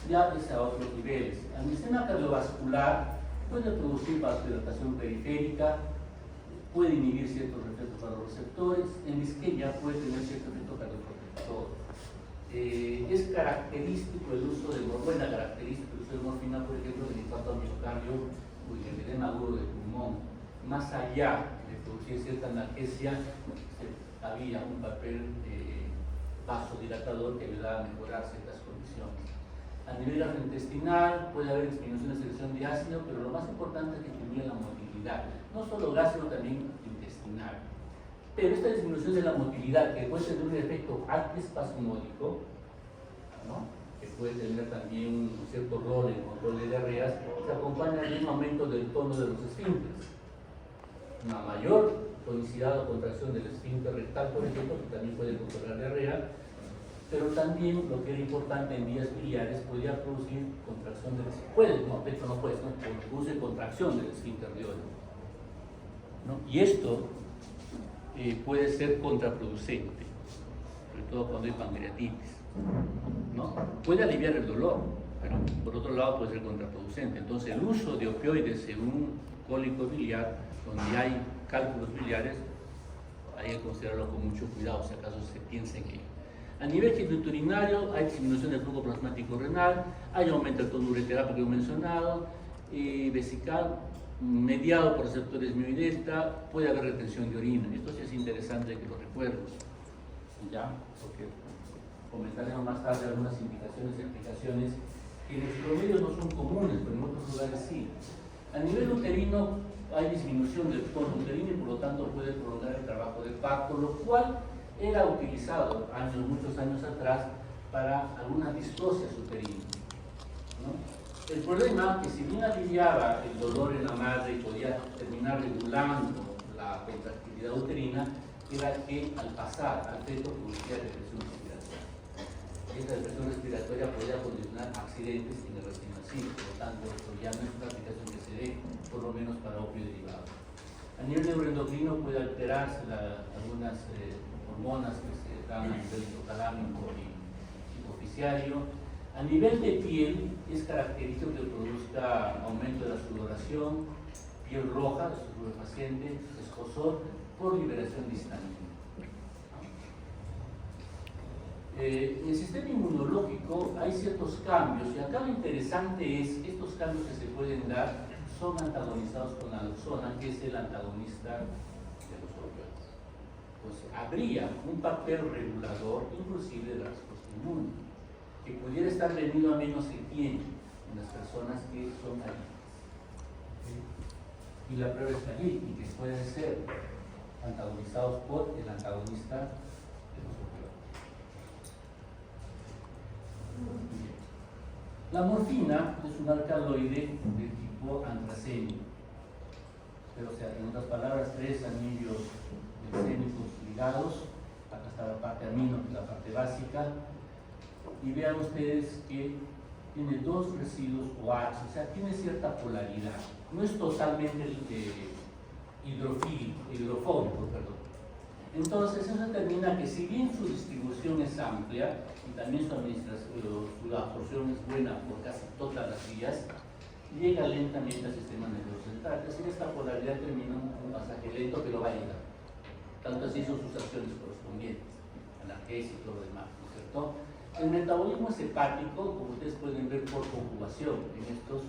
A: ya es a otros niveles. El sistema cardiovascular puede producir vasodilatación periférica, puede inhibir ciertos efectos vasoreceptores, en isquemia puede tener cierto efecto cardioprotector. Es característico el uso de morfina, por ejemplo, del infarto al miocardio o el edema agudo del pulmón. Más allá de producir cierta analgesia, había un papel vasodilatador que ayudaba a mejorar ciertas condiciones. A nivel gastrointestinal puede haber disminución de secreción de ácido, pero lo más importante es que disminuye la motilidad, no solo gas, sino también intestinal. Pero esta disminución de la motilidad, que puede tener un efecto antiespasmódico, ¿no? Que puede tener también un cierto rol en control de diarreas, se acompaña de un aumento del tono de los esfínteres. Una mayor tonicidad o contracción del esfínter rectal, por ejemplo, que también puede controlar diarrea, pero también lo que era importante en vías biliares podía producir contracción del esfínter, no, de hecho no puede, ¿no? Produce contracción del esfínter de Olmo, ¿no? Y esto puede ser contraproducente, sobre todo cuando hay pancreatitis, ¿no? Puede aliviar el dolor, pero por otro lado puede ser contraproducente. Entonces el uso de opioides en un cólico biliar, donde hay cálculos biliares, hay que considerarlo con mucho cuidado, si acaso se piensa en ello. A nivel genitourinario hay disminución del flujo plasmático renal, hay aumento del tono ureteral que he mencionado, vesical, mediado por receptores mu y delta, puede haber retención de orina. Esto sí es interesante que lo recuerden, ¿ya? Porque comentaremos más tarde algunas indicaciones y aplicaciones que en los promedios no son comunes, pero en otros lugares sí. A nivel uterino hay disminución del tono uterino y por lo tanto puede prolongar el trabajo del parto, lo cual era utilizado muchos años atrás para alguna distrosia uterina, ¿no? El problema es que si bien aliviaba el dolor en la madre y podía terminar regulando la contractilidad uterina, era que al pasar al feto producía depresión respiratoria. Esta depresión respiratoria podía condicionar accidentes en el recién nacido, por lo tanto, esto ya no es una aplicación que se dé, por lo menos para opio derivado. A nivel neuroendocrino puede alterarse algunas hormonas que se dan a nivel hipotalámico y hipoficiario. A nivel de piel, es característico que produzca aumento de la sudoración, piel roja de su paciente, escozor por liberación de histamina. En el sistema inmunológico hay ciertos cambios, y acá lo interesante es que estos cambios que se pueden dar son antagonizados con la naloxona, que es el antagonista de los opioides. Pues habría un papel regulador, inclusive de la respuesta inmune, que pudiera estar venido a menos en quién, en las personas que son alérgicas. Y la prueba está allí, y que pueden ser antagonizados por el antagonista de los opioides. La morfina es un alcaloide de tipo antracénico, pero o sea, en otras palabras, 3 anillos glicémicos ligados. Acá está la parte amino, que es la parte básica, y vean ustedes que tiene 2 residuos OH, o sea, tiene cierta polaridad, no es totalmente hidrofóbico, perdón. Entonces eso determina que si bien su distribución es amplia y también su absorción es buena por casi todas las vías, llega lentamente al sistema nervioso central. Es decir, esta polaridad termina un pasaje lento, pero va a llegar. Tanto así son sus acciones correspondientes, analgesia y todo lo demás, ¿no es cierto? El metabolismo es hepático, como ustedes pueden ver, por conjugación en estos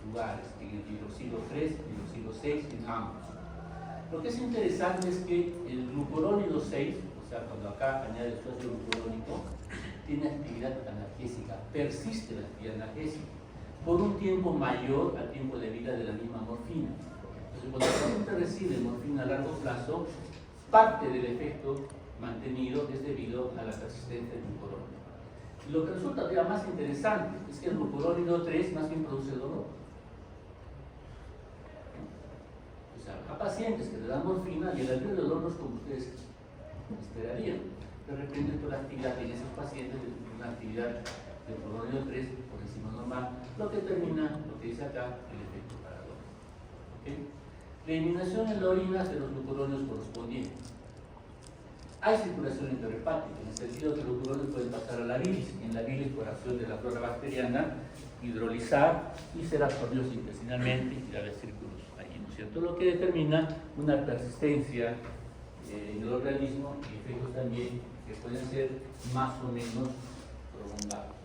A: lugares, en el hidroxilo 3, hidroxilo 6, en ambos. Lo que es interesante es que el glucurónido 6, o sea, cuando acá añade su ácido glucurónico, tiene actividad analgésica, persiste la actividad analgésica, por un tiempo mayor al tiempo de vida de la misma morfina. Entonces, cuando el paciente recibe morfina a largo plazo, parte del efecto mantenido es debido a la persistencia del glucurónido. Y lo que resulta todavía más interesante es que el glucurónido 3 más bien produce dolor. O sea, a pacientes que le dan morfina y el alivio del dolor no es como ustedes esperarían. De repente toda la actividad en esos pacientes es una actividad del glucurónido 3 por encima normal, lo que termina, lo que dice acá, el efecto paradójico. ¿Okay? La eliminación en la orina de los glucurónidos correspondientes. Hay circulación interhepática, en el sentido que los glucurónidos pueden pasar a la bilis, en la bilis por acción de la flora bacteriana, hidrolizar y ser absorbidos intestinalmente y dar círculos allí, ¿no es cierto? Lo que determina una persistencia en el organismo y efectos también que pueden ser más o menos prolongados.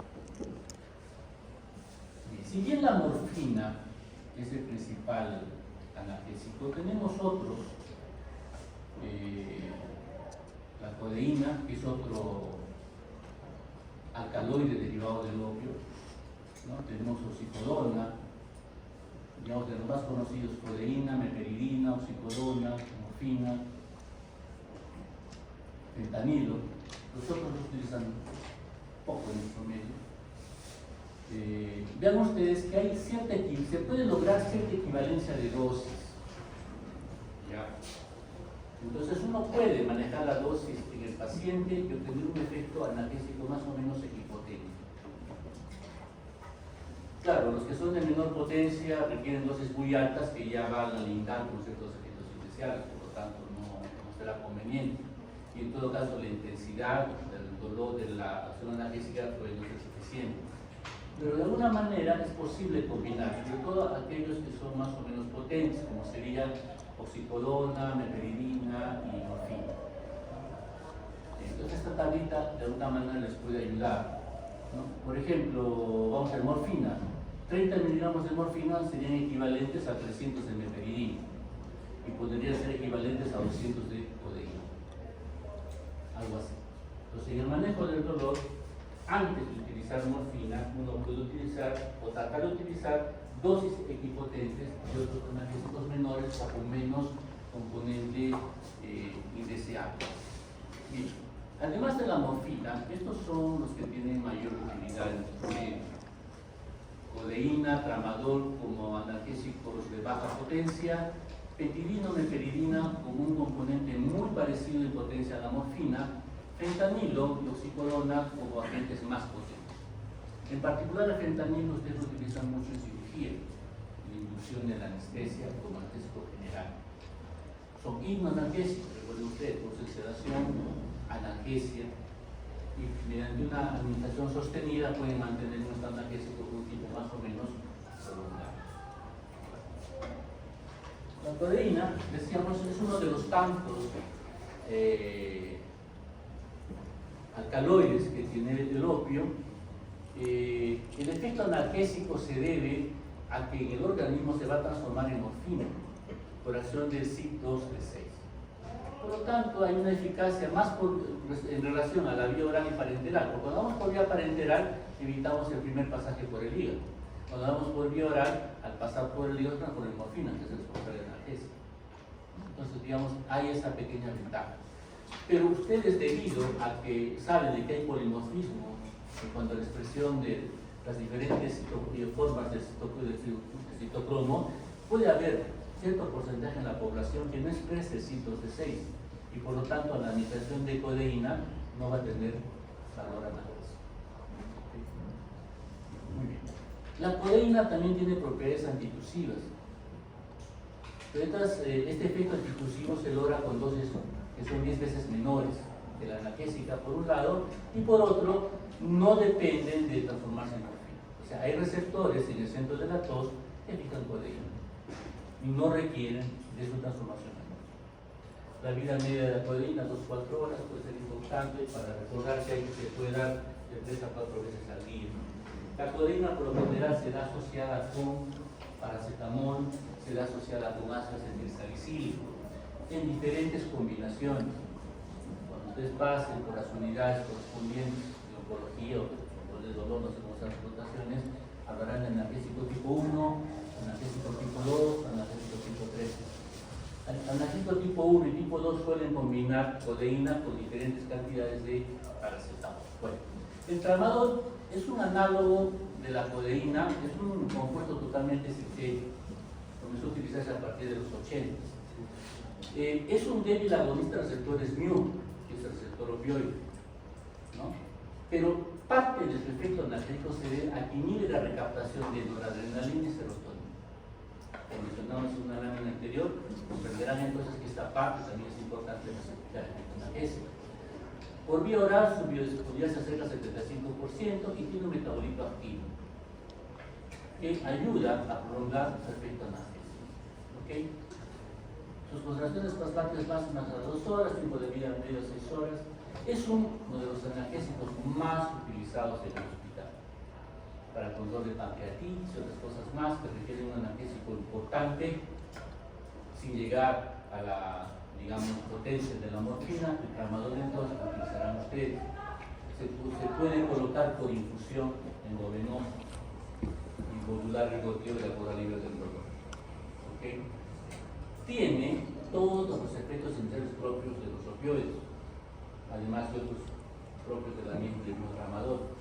A: Si bien la morfina es el principal analgésico, tenemos otros. La codeína, que es otro alcaloide derivado del opio, ¿no? Tenemos oxicodona, digamos, de los más conocidos, codeína, meperidina, oxicodona, morfina, fentanilo. Los otros lo utilizan poco en nuestro medio. Vean ustedes que hay se puede lograr cierta equivalencia de dosis. ¿Ya? Entonces uno puede manejar la dosis en el paciente y obtener un efecto analgésico más o menos equipotético. Claro, los que son de menor potencia requieren dosis muy altas que ya van a lindar con ciertos efectos especiales, por lo tanto no será conveniente. Y en todo caso la intensidad del dolor de la acción analgésica puede no ser suficiente. Pero de alguna manera es posible combinar, sobre todo aquellos que son más o menos potentes, como serían oxicodona, meperidina y morfina. Entonces esta tablita de alguna manera les puede ayudar, ¿no? Por ejemplo, vamos a ver morfina. 30 miligramos de morfina serían equivalentes a 300 de meperidina y podrían ser equivalentes a 200 de codeína. Algo así. Entonces en el manejo del dolor, antes de utilizar morfina, uno puede utilizar o tratar de utilizar dosis equipotentes de otros analgésicos menores o con menos componente indeseable. Bien. Además de la morfina, estos son los que tienen mayor utilidad en nuestro medio. Codeína, tramadol como analgésicos de baja potencia, petidina o meperidina como un componente muy parecido en potencia a la morfina, fentanilo y oxicodona como agentes más potentes. En particular, el fentanilo ustedes lo utilizan mucho en cirugía, en inducción de la anestesia como anestésico general. Son hipnoanalgésicos, recuerden ustedes, por sedación, analgesia, y mediante una administración sostenida pueden mantener un estado analgésico de un tipo más o menos prolongado. La codeína, decíamos, es uno de los tantos alcaloides que tiene el opio. El efecto analgésico se debe a que en el organismo se va a transformar en morfina por acción del CYP2D6. Por lo tanto, hay una eficacia más en relación a la vía oral y parenteral. Porque cuando vamos por vía parenteral, evitamos el primer pasaje por el hígado. Cuando vamos por vía oral, al pasar por el hígado, por el morfina, que es el responsable analgésico. Entonces, digamos, hay esa pequeña ventaja. Pero ustedes, debido a que saben de que hay polimorfismo en cuanto a la expresión de las diferentes formas del citocromo, puede haber cierto porcentaje en la población que no exprese el CYP2D6 y por lo tanto la administración de codeína no va a tener valor analgésico. Muy bien. La codeína también tiene propiedades antitusivas. Pero este efecto antitusivo se logra con dosis que son 10 veces menores de la analgésica por un lado, y por otro no dependen de transformarse en morfina. O sea, hay receptores en el centro de la tos que fijan codeína y no requieren de su transformación en morfina. La vida media de la codeína, 2-4 horas, puede ser importante para recordar que se puede dar de 3 a 4 veces al día. La codeína por lo general se da asociada con paracetamol, se da asociada con ácido acetilsalicílico en diferentes combinaciones. Cuando ustedes pasen por las unidades correspondientes de oncología o de dolor, no sé cómo son las rotaciones, hablarán de analgésico tipo 1, analgésico tipo 2, analgésico tipo 3. Analgésico tipo 1 y tipo 2 suelen combinar codeína con diferentes cantidades de paracetamol. Bueno, el tramadol es un análogo de la codeína, es un compuesto totalmente sintético, comenzó a utilizarse a partir de los 80. Es un débil agonista de receptores mu, que es el receptor opioide, ¿no? Pero parte de su efecto analgésico se debe a que inhibe la recaptación de noradrenalina y serotonina. Como mencionamos en una lámina anterior, comprenderán entonces que esta parte también es importante en la efecto analgésico. Por vía oral su biodisponibilidad se acerca al 75% y tiene un metabolito activo que ayuda a prolongar su efecto analgésico. ¿Okay? Sus concentraciones plasmáticas máximas a 2 horas, tiempo de vida medio 6 horas. Es uno de los analgésicos más utilizados en el hospital para control de pancreatitis y otras cosas más que requieren un analgésico importante sin llegar a la, digamos, potencia de la morfina. El tramadol entonces lo utilizarán ustedes. Se puede colocar por infusión endovenosa y modular rigoteo de la cura libre del dolor. ¿Okay? Tiene todos los efectos centrales propios de los opioides, además de otros propios del mismo tramadol.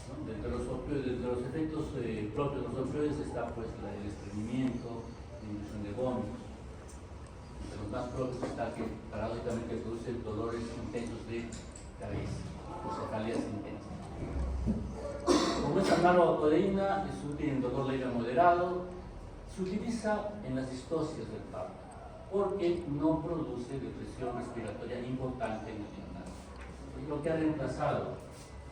A: ¿No? Dentro de los efectos propios de los opioides está pues el estreñimiento, la inducción de vómitos. Entre los más propios está que paradójicamente produce dolores intensos de cabeza, o cefaleas intensas. Como es análogo a codeína, es útil en dolor leve a moderado. Se utiliza en las distocias del parto porque no produce depresión respiratoria importante en el neonato. Es lo que ha reemplazado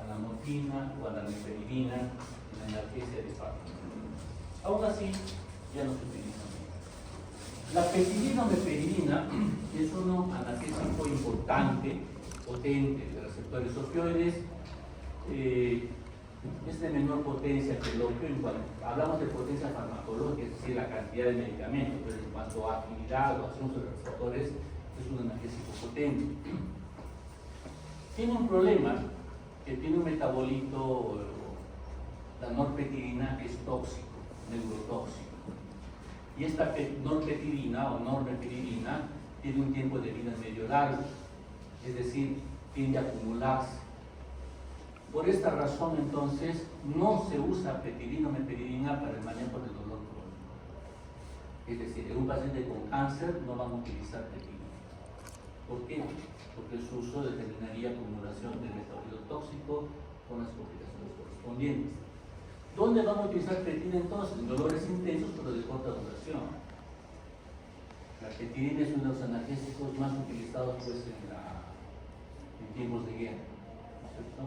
A: a la morfina o a la meperidina en la analgesia de parto. Aún así, ya no se utiliza mucho. La petidina o meperidina es un analgésico importante, potente de receptores opioides. Es de menor potencia que el opio. Hablamos de potencia farmacológica, es decir, la cantidad de medicamentos, pero en cuanto a afinidad o acción sobre receptores, es un analgésico potente. Tiene un problema, que tiene un metabolito, la norpetidina, que es tóxico, neurotóxico. Y esta norpetidina o normepiridina tiene un tiempo de vida medio largo, es decir, tiende a acumularse. Por esta razón, entonces, no se usa petidina o meperidina para el manejo del dolor crónico. Es decir, en un paciente con cáncer no van a utilizar petidina. ¿Por qué? Porque su uso determinaría acumulación del metabolito tóxico con las complicaciones correspondientes. ¿Dónde vamos a utilizar petidina entonces? En dolores intensos pero de corta duración. La petidina es uno de los analgésicos más utilizados pues, en tiempos de guerra, ¿no es cierto?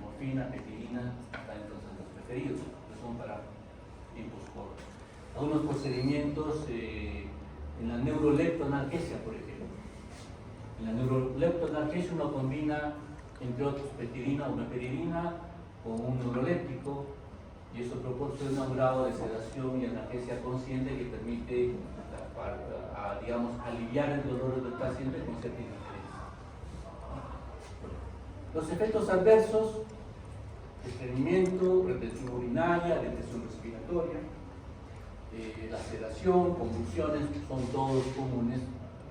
A: Morfina, petidina, están entonces los preferidos, que son para tiempos cortos. Algunos procedimientos en la neuroleptoanalgesia, por ejemplo. En la neuroleptoanalgesia uno combina, entre otros, petidina o meperidina con un neuroléptico, y eso proporciona un grado de sedación y analgesia consciente que permite, digamos, aliviar el dolor del paciente con cierta indiferencia. Los efectos adversos: estreñimiento, retención urinaria, depresión respiratoria, la sedación, convulsiones, son todos comunes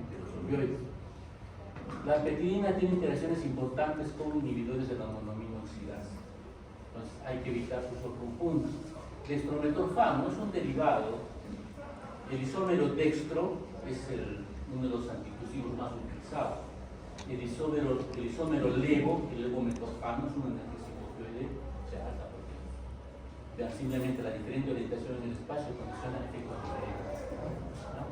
A: entre los opioides. La petidina tiene interacciones importantes con inhibidores de la monoamina oxidasa. Entonces hay que evitar su uso conjunto. Dextrometorfano es un derivado. El isómero dextro es uno de los antitusivos más utilizados. El isómero levo, el levometorfano, es un analgésico opioide de alta potencia. Vean simplemente la diferente orientación en el espacio condiciona efectos diferentes, ¿no?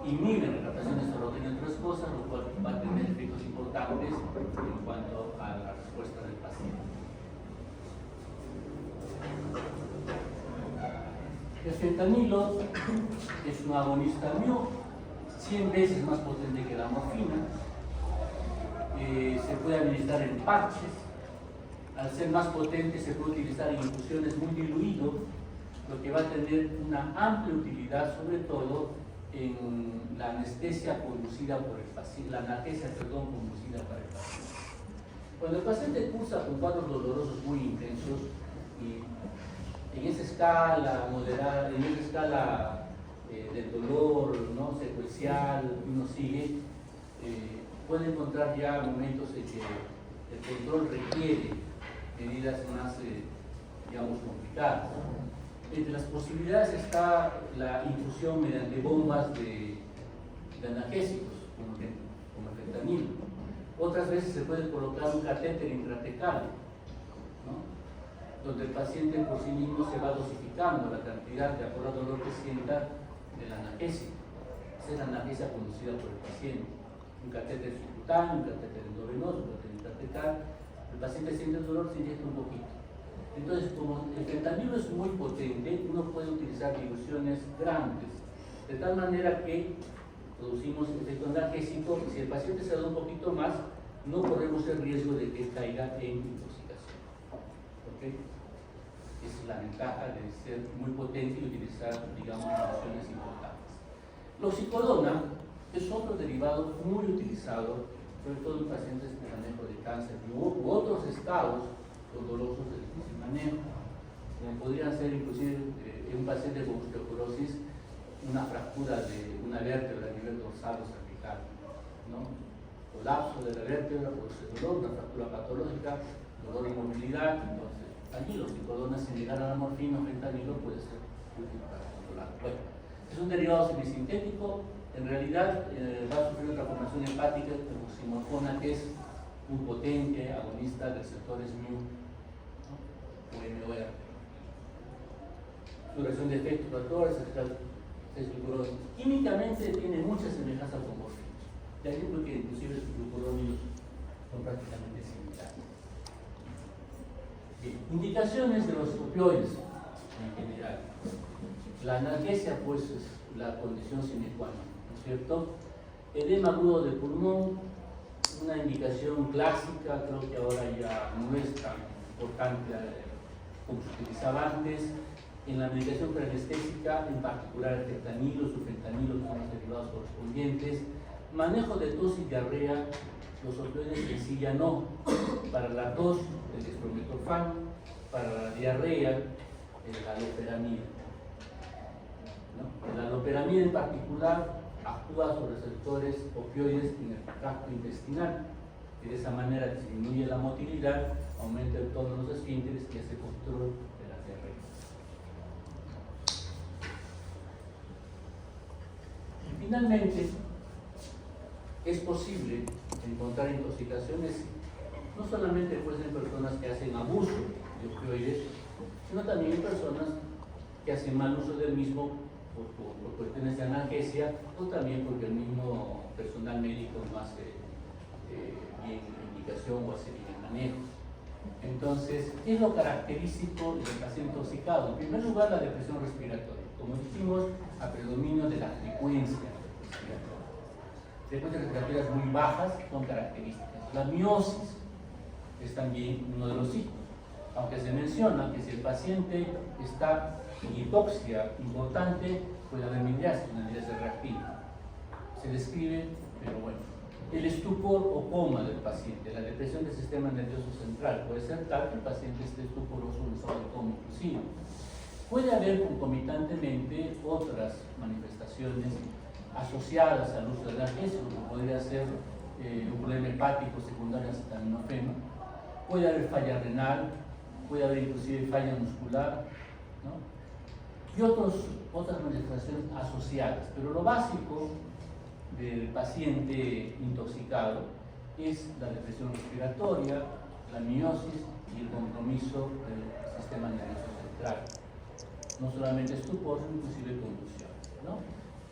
A: Inhiben la captación de serotonina, entre otras cosas, lo cual va a tener efectos importantes en cuanto a la respuesta del paciente. El fentanilo es un agonista mu, 100 veces más potente que la morfina. Se puede administrar en parches. Al ser más potente se puede utilizar en infusiones muy diluido, lo que va a tener una amplia utilidad, sobre todo en la anestesia conducida por el paciente, la analgesia, conducida para el paciente. Cuando el paciente cursa con cuadros dolorosos muy intensos y en esa escala moderada, en esa escala del dolor, ¿no?, secuencial, uno sigue, puede encontrar ya momentos en que el control requiere medidas más, digamos, complicadas. Entre las posibilidades está la infusión mediante bombas de analgésicos, como el fentanilo. Otras veces se puede colocar un catéter intratecal, ¿no?, donde el paciente por sí mismo se va dosificando la cantidad de acuerdo al dolor que sienta del analgésico. Esa es la analgesia conducida por el paciente. Un catéter subcutáneo, un catéter endovenoso, un catéter intratecal. El paciente siente el dolor, se inyecta un poquito. Entonces, como el fentanilo es muy potente, uno puede utilizar diluciones grandes, de tal manera que producimos efecto analgésico, y si el paciente se da un poquito más, no corremos el riesgo de que caiga en intoxicación. ¿Okay? Esa es la ventaja de ser muy potente y utilizar, digamos, diluciones importantes. L'oxicodona es otro derivado muy utilizado, sobre todo en pacientes de manejo de cáncer u otros estados dolorosos de difícil manejo, como podrían ser inclusive en un paciente con osteoporosis, una fractura de una vértebra a nivel dorsal o cervical, ¿no?, colapso de la vértebra por ese dolor, una fractura patológica, dolor y movilidad. Entonces allí los psicodonas, sin llegar a la morfina o fentanilo, puede ser útil para controlar. Bueno, es un derivado semisintético. En realidad va a sufrir una transformación hepática con oximorfona, que es muy potente, agonista de receptores mu, ¿no?, o MOR. Su reacción de efecto factores es glucurosa. Químicamente tiene mucha semejanza con morfina. De ahí porque inclusive sus glucurónidos son prácticamente similares. Bien. Indicaciones de los opioides en general. La analgesia, pues, es la condición sine qua non, ¿no es cierto? Edema agudo del pulmón, una indicación clásica, creo que ahora ya no es tan importante como se utilizaba antes. En la medicación preanestésica, en particular el fentanilo, sulfentanilo, que son los derivados correspondientes. Manejo de tos y diarrea, los opioides en sí ya no. Para la tos, el dextrometorfano; para la diarrea, el alloperamida, ¿no? El alloperamida en particular actúa sobre receptores opioides en el tracto intestinal, y de esa manera disminuye la motilidad, aumenta el tono de los esfínteres y hace control de la diarrea. Y finalmente, es posible encontrar intoxicaciones no solamente pues, en personas que hacen abuso de opioides, sino también en personas que hacen mal uso del mismo por cuestiones de analgesia o también porque el mismo personal médico no hace bien la indicación o hace bien el manejo. Entonces, ¿qué es lo característico del paciente intoxicado? En primer lugar, la depresión respiratoria. Como dijimos, a predominio de la frecuencia respiratoria. Frecuencias respiratorias muy bajas son características. La miosis es también uno de los signos, aunque se menciona que si el paciente está en hipoxia importante, puede haber midriasis, una midriasis reactiva. Se describe, pero bueno. El estupor o coma del paciente, la depresión del sistema nervioso central, puede ser tal que el paciente esté estuporoso en estado de coma inclusive. Puede haber concomitantemente otras manifestaciones asociadas al uso del analgésico, como podría ser un problema hepático secundario a acetaminofeno. Puede haber falla renal, puede haber inclusive falla muscular, ¿no? Y otras manifestaciones asociadas. Pero lo básico del paciente intoxicado es la depresión respiratoria, la miosis y el compromiso del sistema nervioso central. No solamente estupor, sino inclusive convulsiones, ¿no?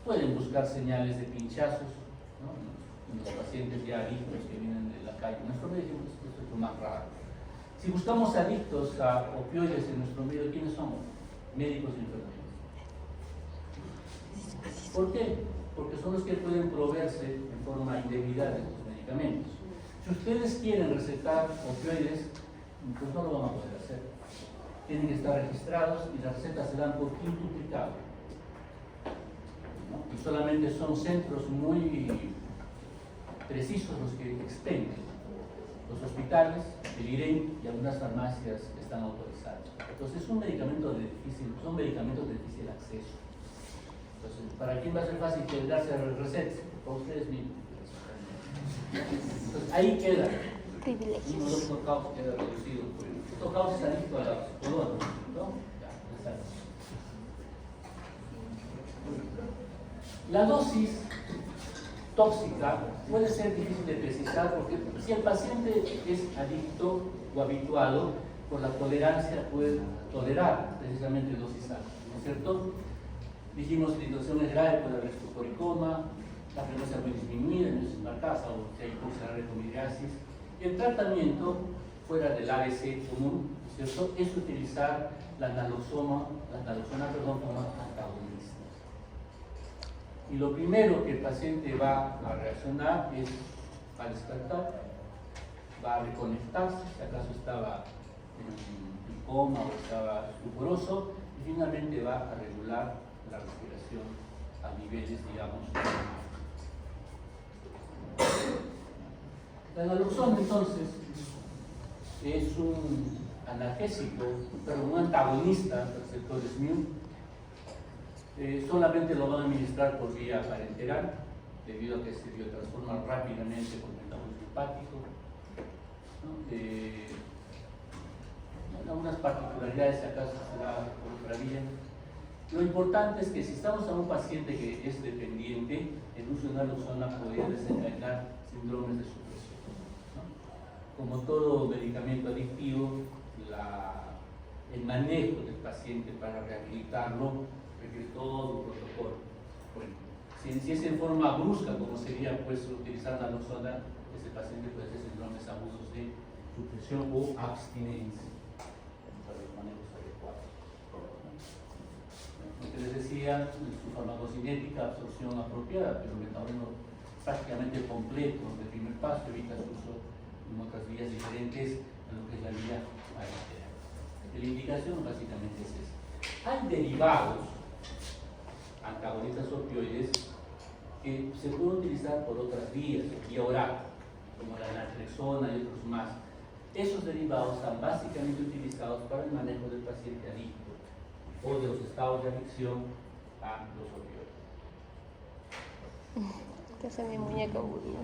A: Pueden buscar señales de pinchazos, ¿no? En los pacientes ya adictos que vienen de la calle. Nuestro medio esto es lo más raro. Si buscamos adictos a opioides en nuestro medio, ¿quiénes somos? Médicos y enfermeros. ¿Por qué? Porque son los que pueden proveerse en forma indebida de estos medicamentos. Si ustedes quieren recetar opioides, pues no lo van a poder hacer. Tienen que estar registrados y las recetas se dan por quintuplicado, ¿no? Y solamente son centros muy precisos los que expenden. Los hospitales, el IREN y algunas farmacias están autorizados. Entonces son medicamentos de difícil acceso. Entonces, ¿para quién va a ser fácil que darse recetas? Para ustedes mismos. Entonces ahí queda. Uno doctor Caos queda reducido. Doctor Caos es adicto a la psicodona, ¿no? Ya, exacto. La dosis tóxica puede ser difícil de precisar porque si el paciente es adicto o habituado, por la tolerancia puede tolerar precisamente dosis altas, ¿no es cierto? Dijimos que la situación es grave, puede haber estupor y coma, la frecuencia muy disminuida, no es marcada o si hay hipoxia con midriasis. El tratamiento fuera del ABC común, ¿no es cierto?, es utilizar la naloxona como antagonista. Y lo primero que el paciente va a reaccionar es a despertar, va a reconectarse, si acaso estaba en coma o estaba estuporoso, y finalmente va a regular la respiración a niveles, digamos, la naloxona entonces es un analgésico, pero un antagonista de receptores mu. Solamente lo van a administrar por vía parenteral, debido a que se biotransforma rápidamente por metabolismo hepático, ¿no? Algunas particularidades, si acaso se da por otra vía. Lo importante es que si estamos a un paciente que es dependiente, el uso de naloxona podría desencadenar síndromes de supresión, ¿no? Como todo medicamento adictivo, el manejo del paciente para rehabilitarlo requiere todo un protocolo. Bueno, si es en forma brusca, como sería pues utilizar naloxona, ese paciente puede hacer síndromes abusos de supresión o abstinencia para los manejos adecuados. Lo que les decía, su farmacocinética, absorción apropiada, pero el metabolismo prácticamente completo del primer paso, evita su uso en otras vías diferentes a lo que es la vía parenteral. La indicación básicamente es esa. Hay derivados antagonistas opioides que se pueden utilizar por otras vías, vía oral, como la naltrexona y otros más. Esos derivados están básicamente utilizados para el manejo del paciente adicto o de los estados de adicción a los opioides.
B: Que hace mi muñeca aburrida.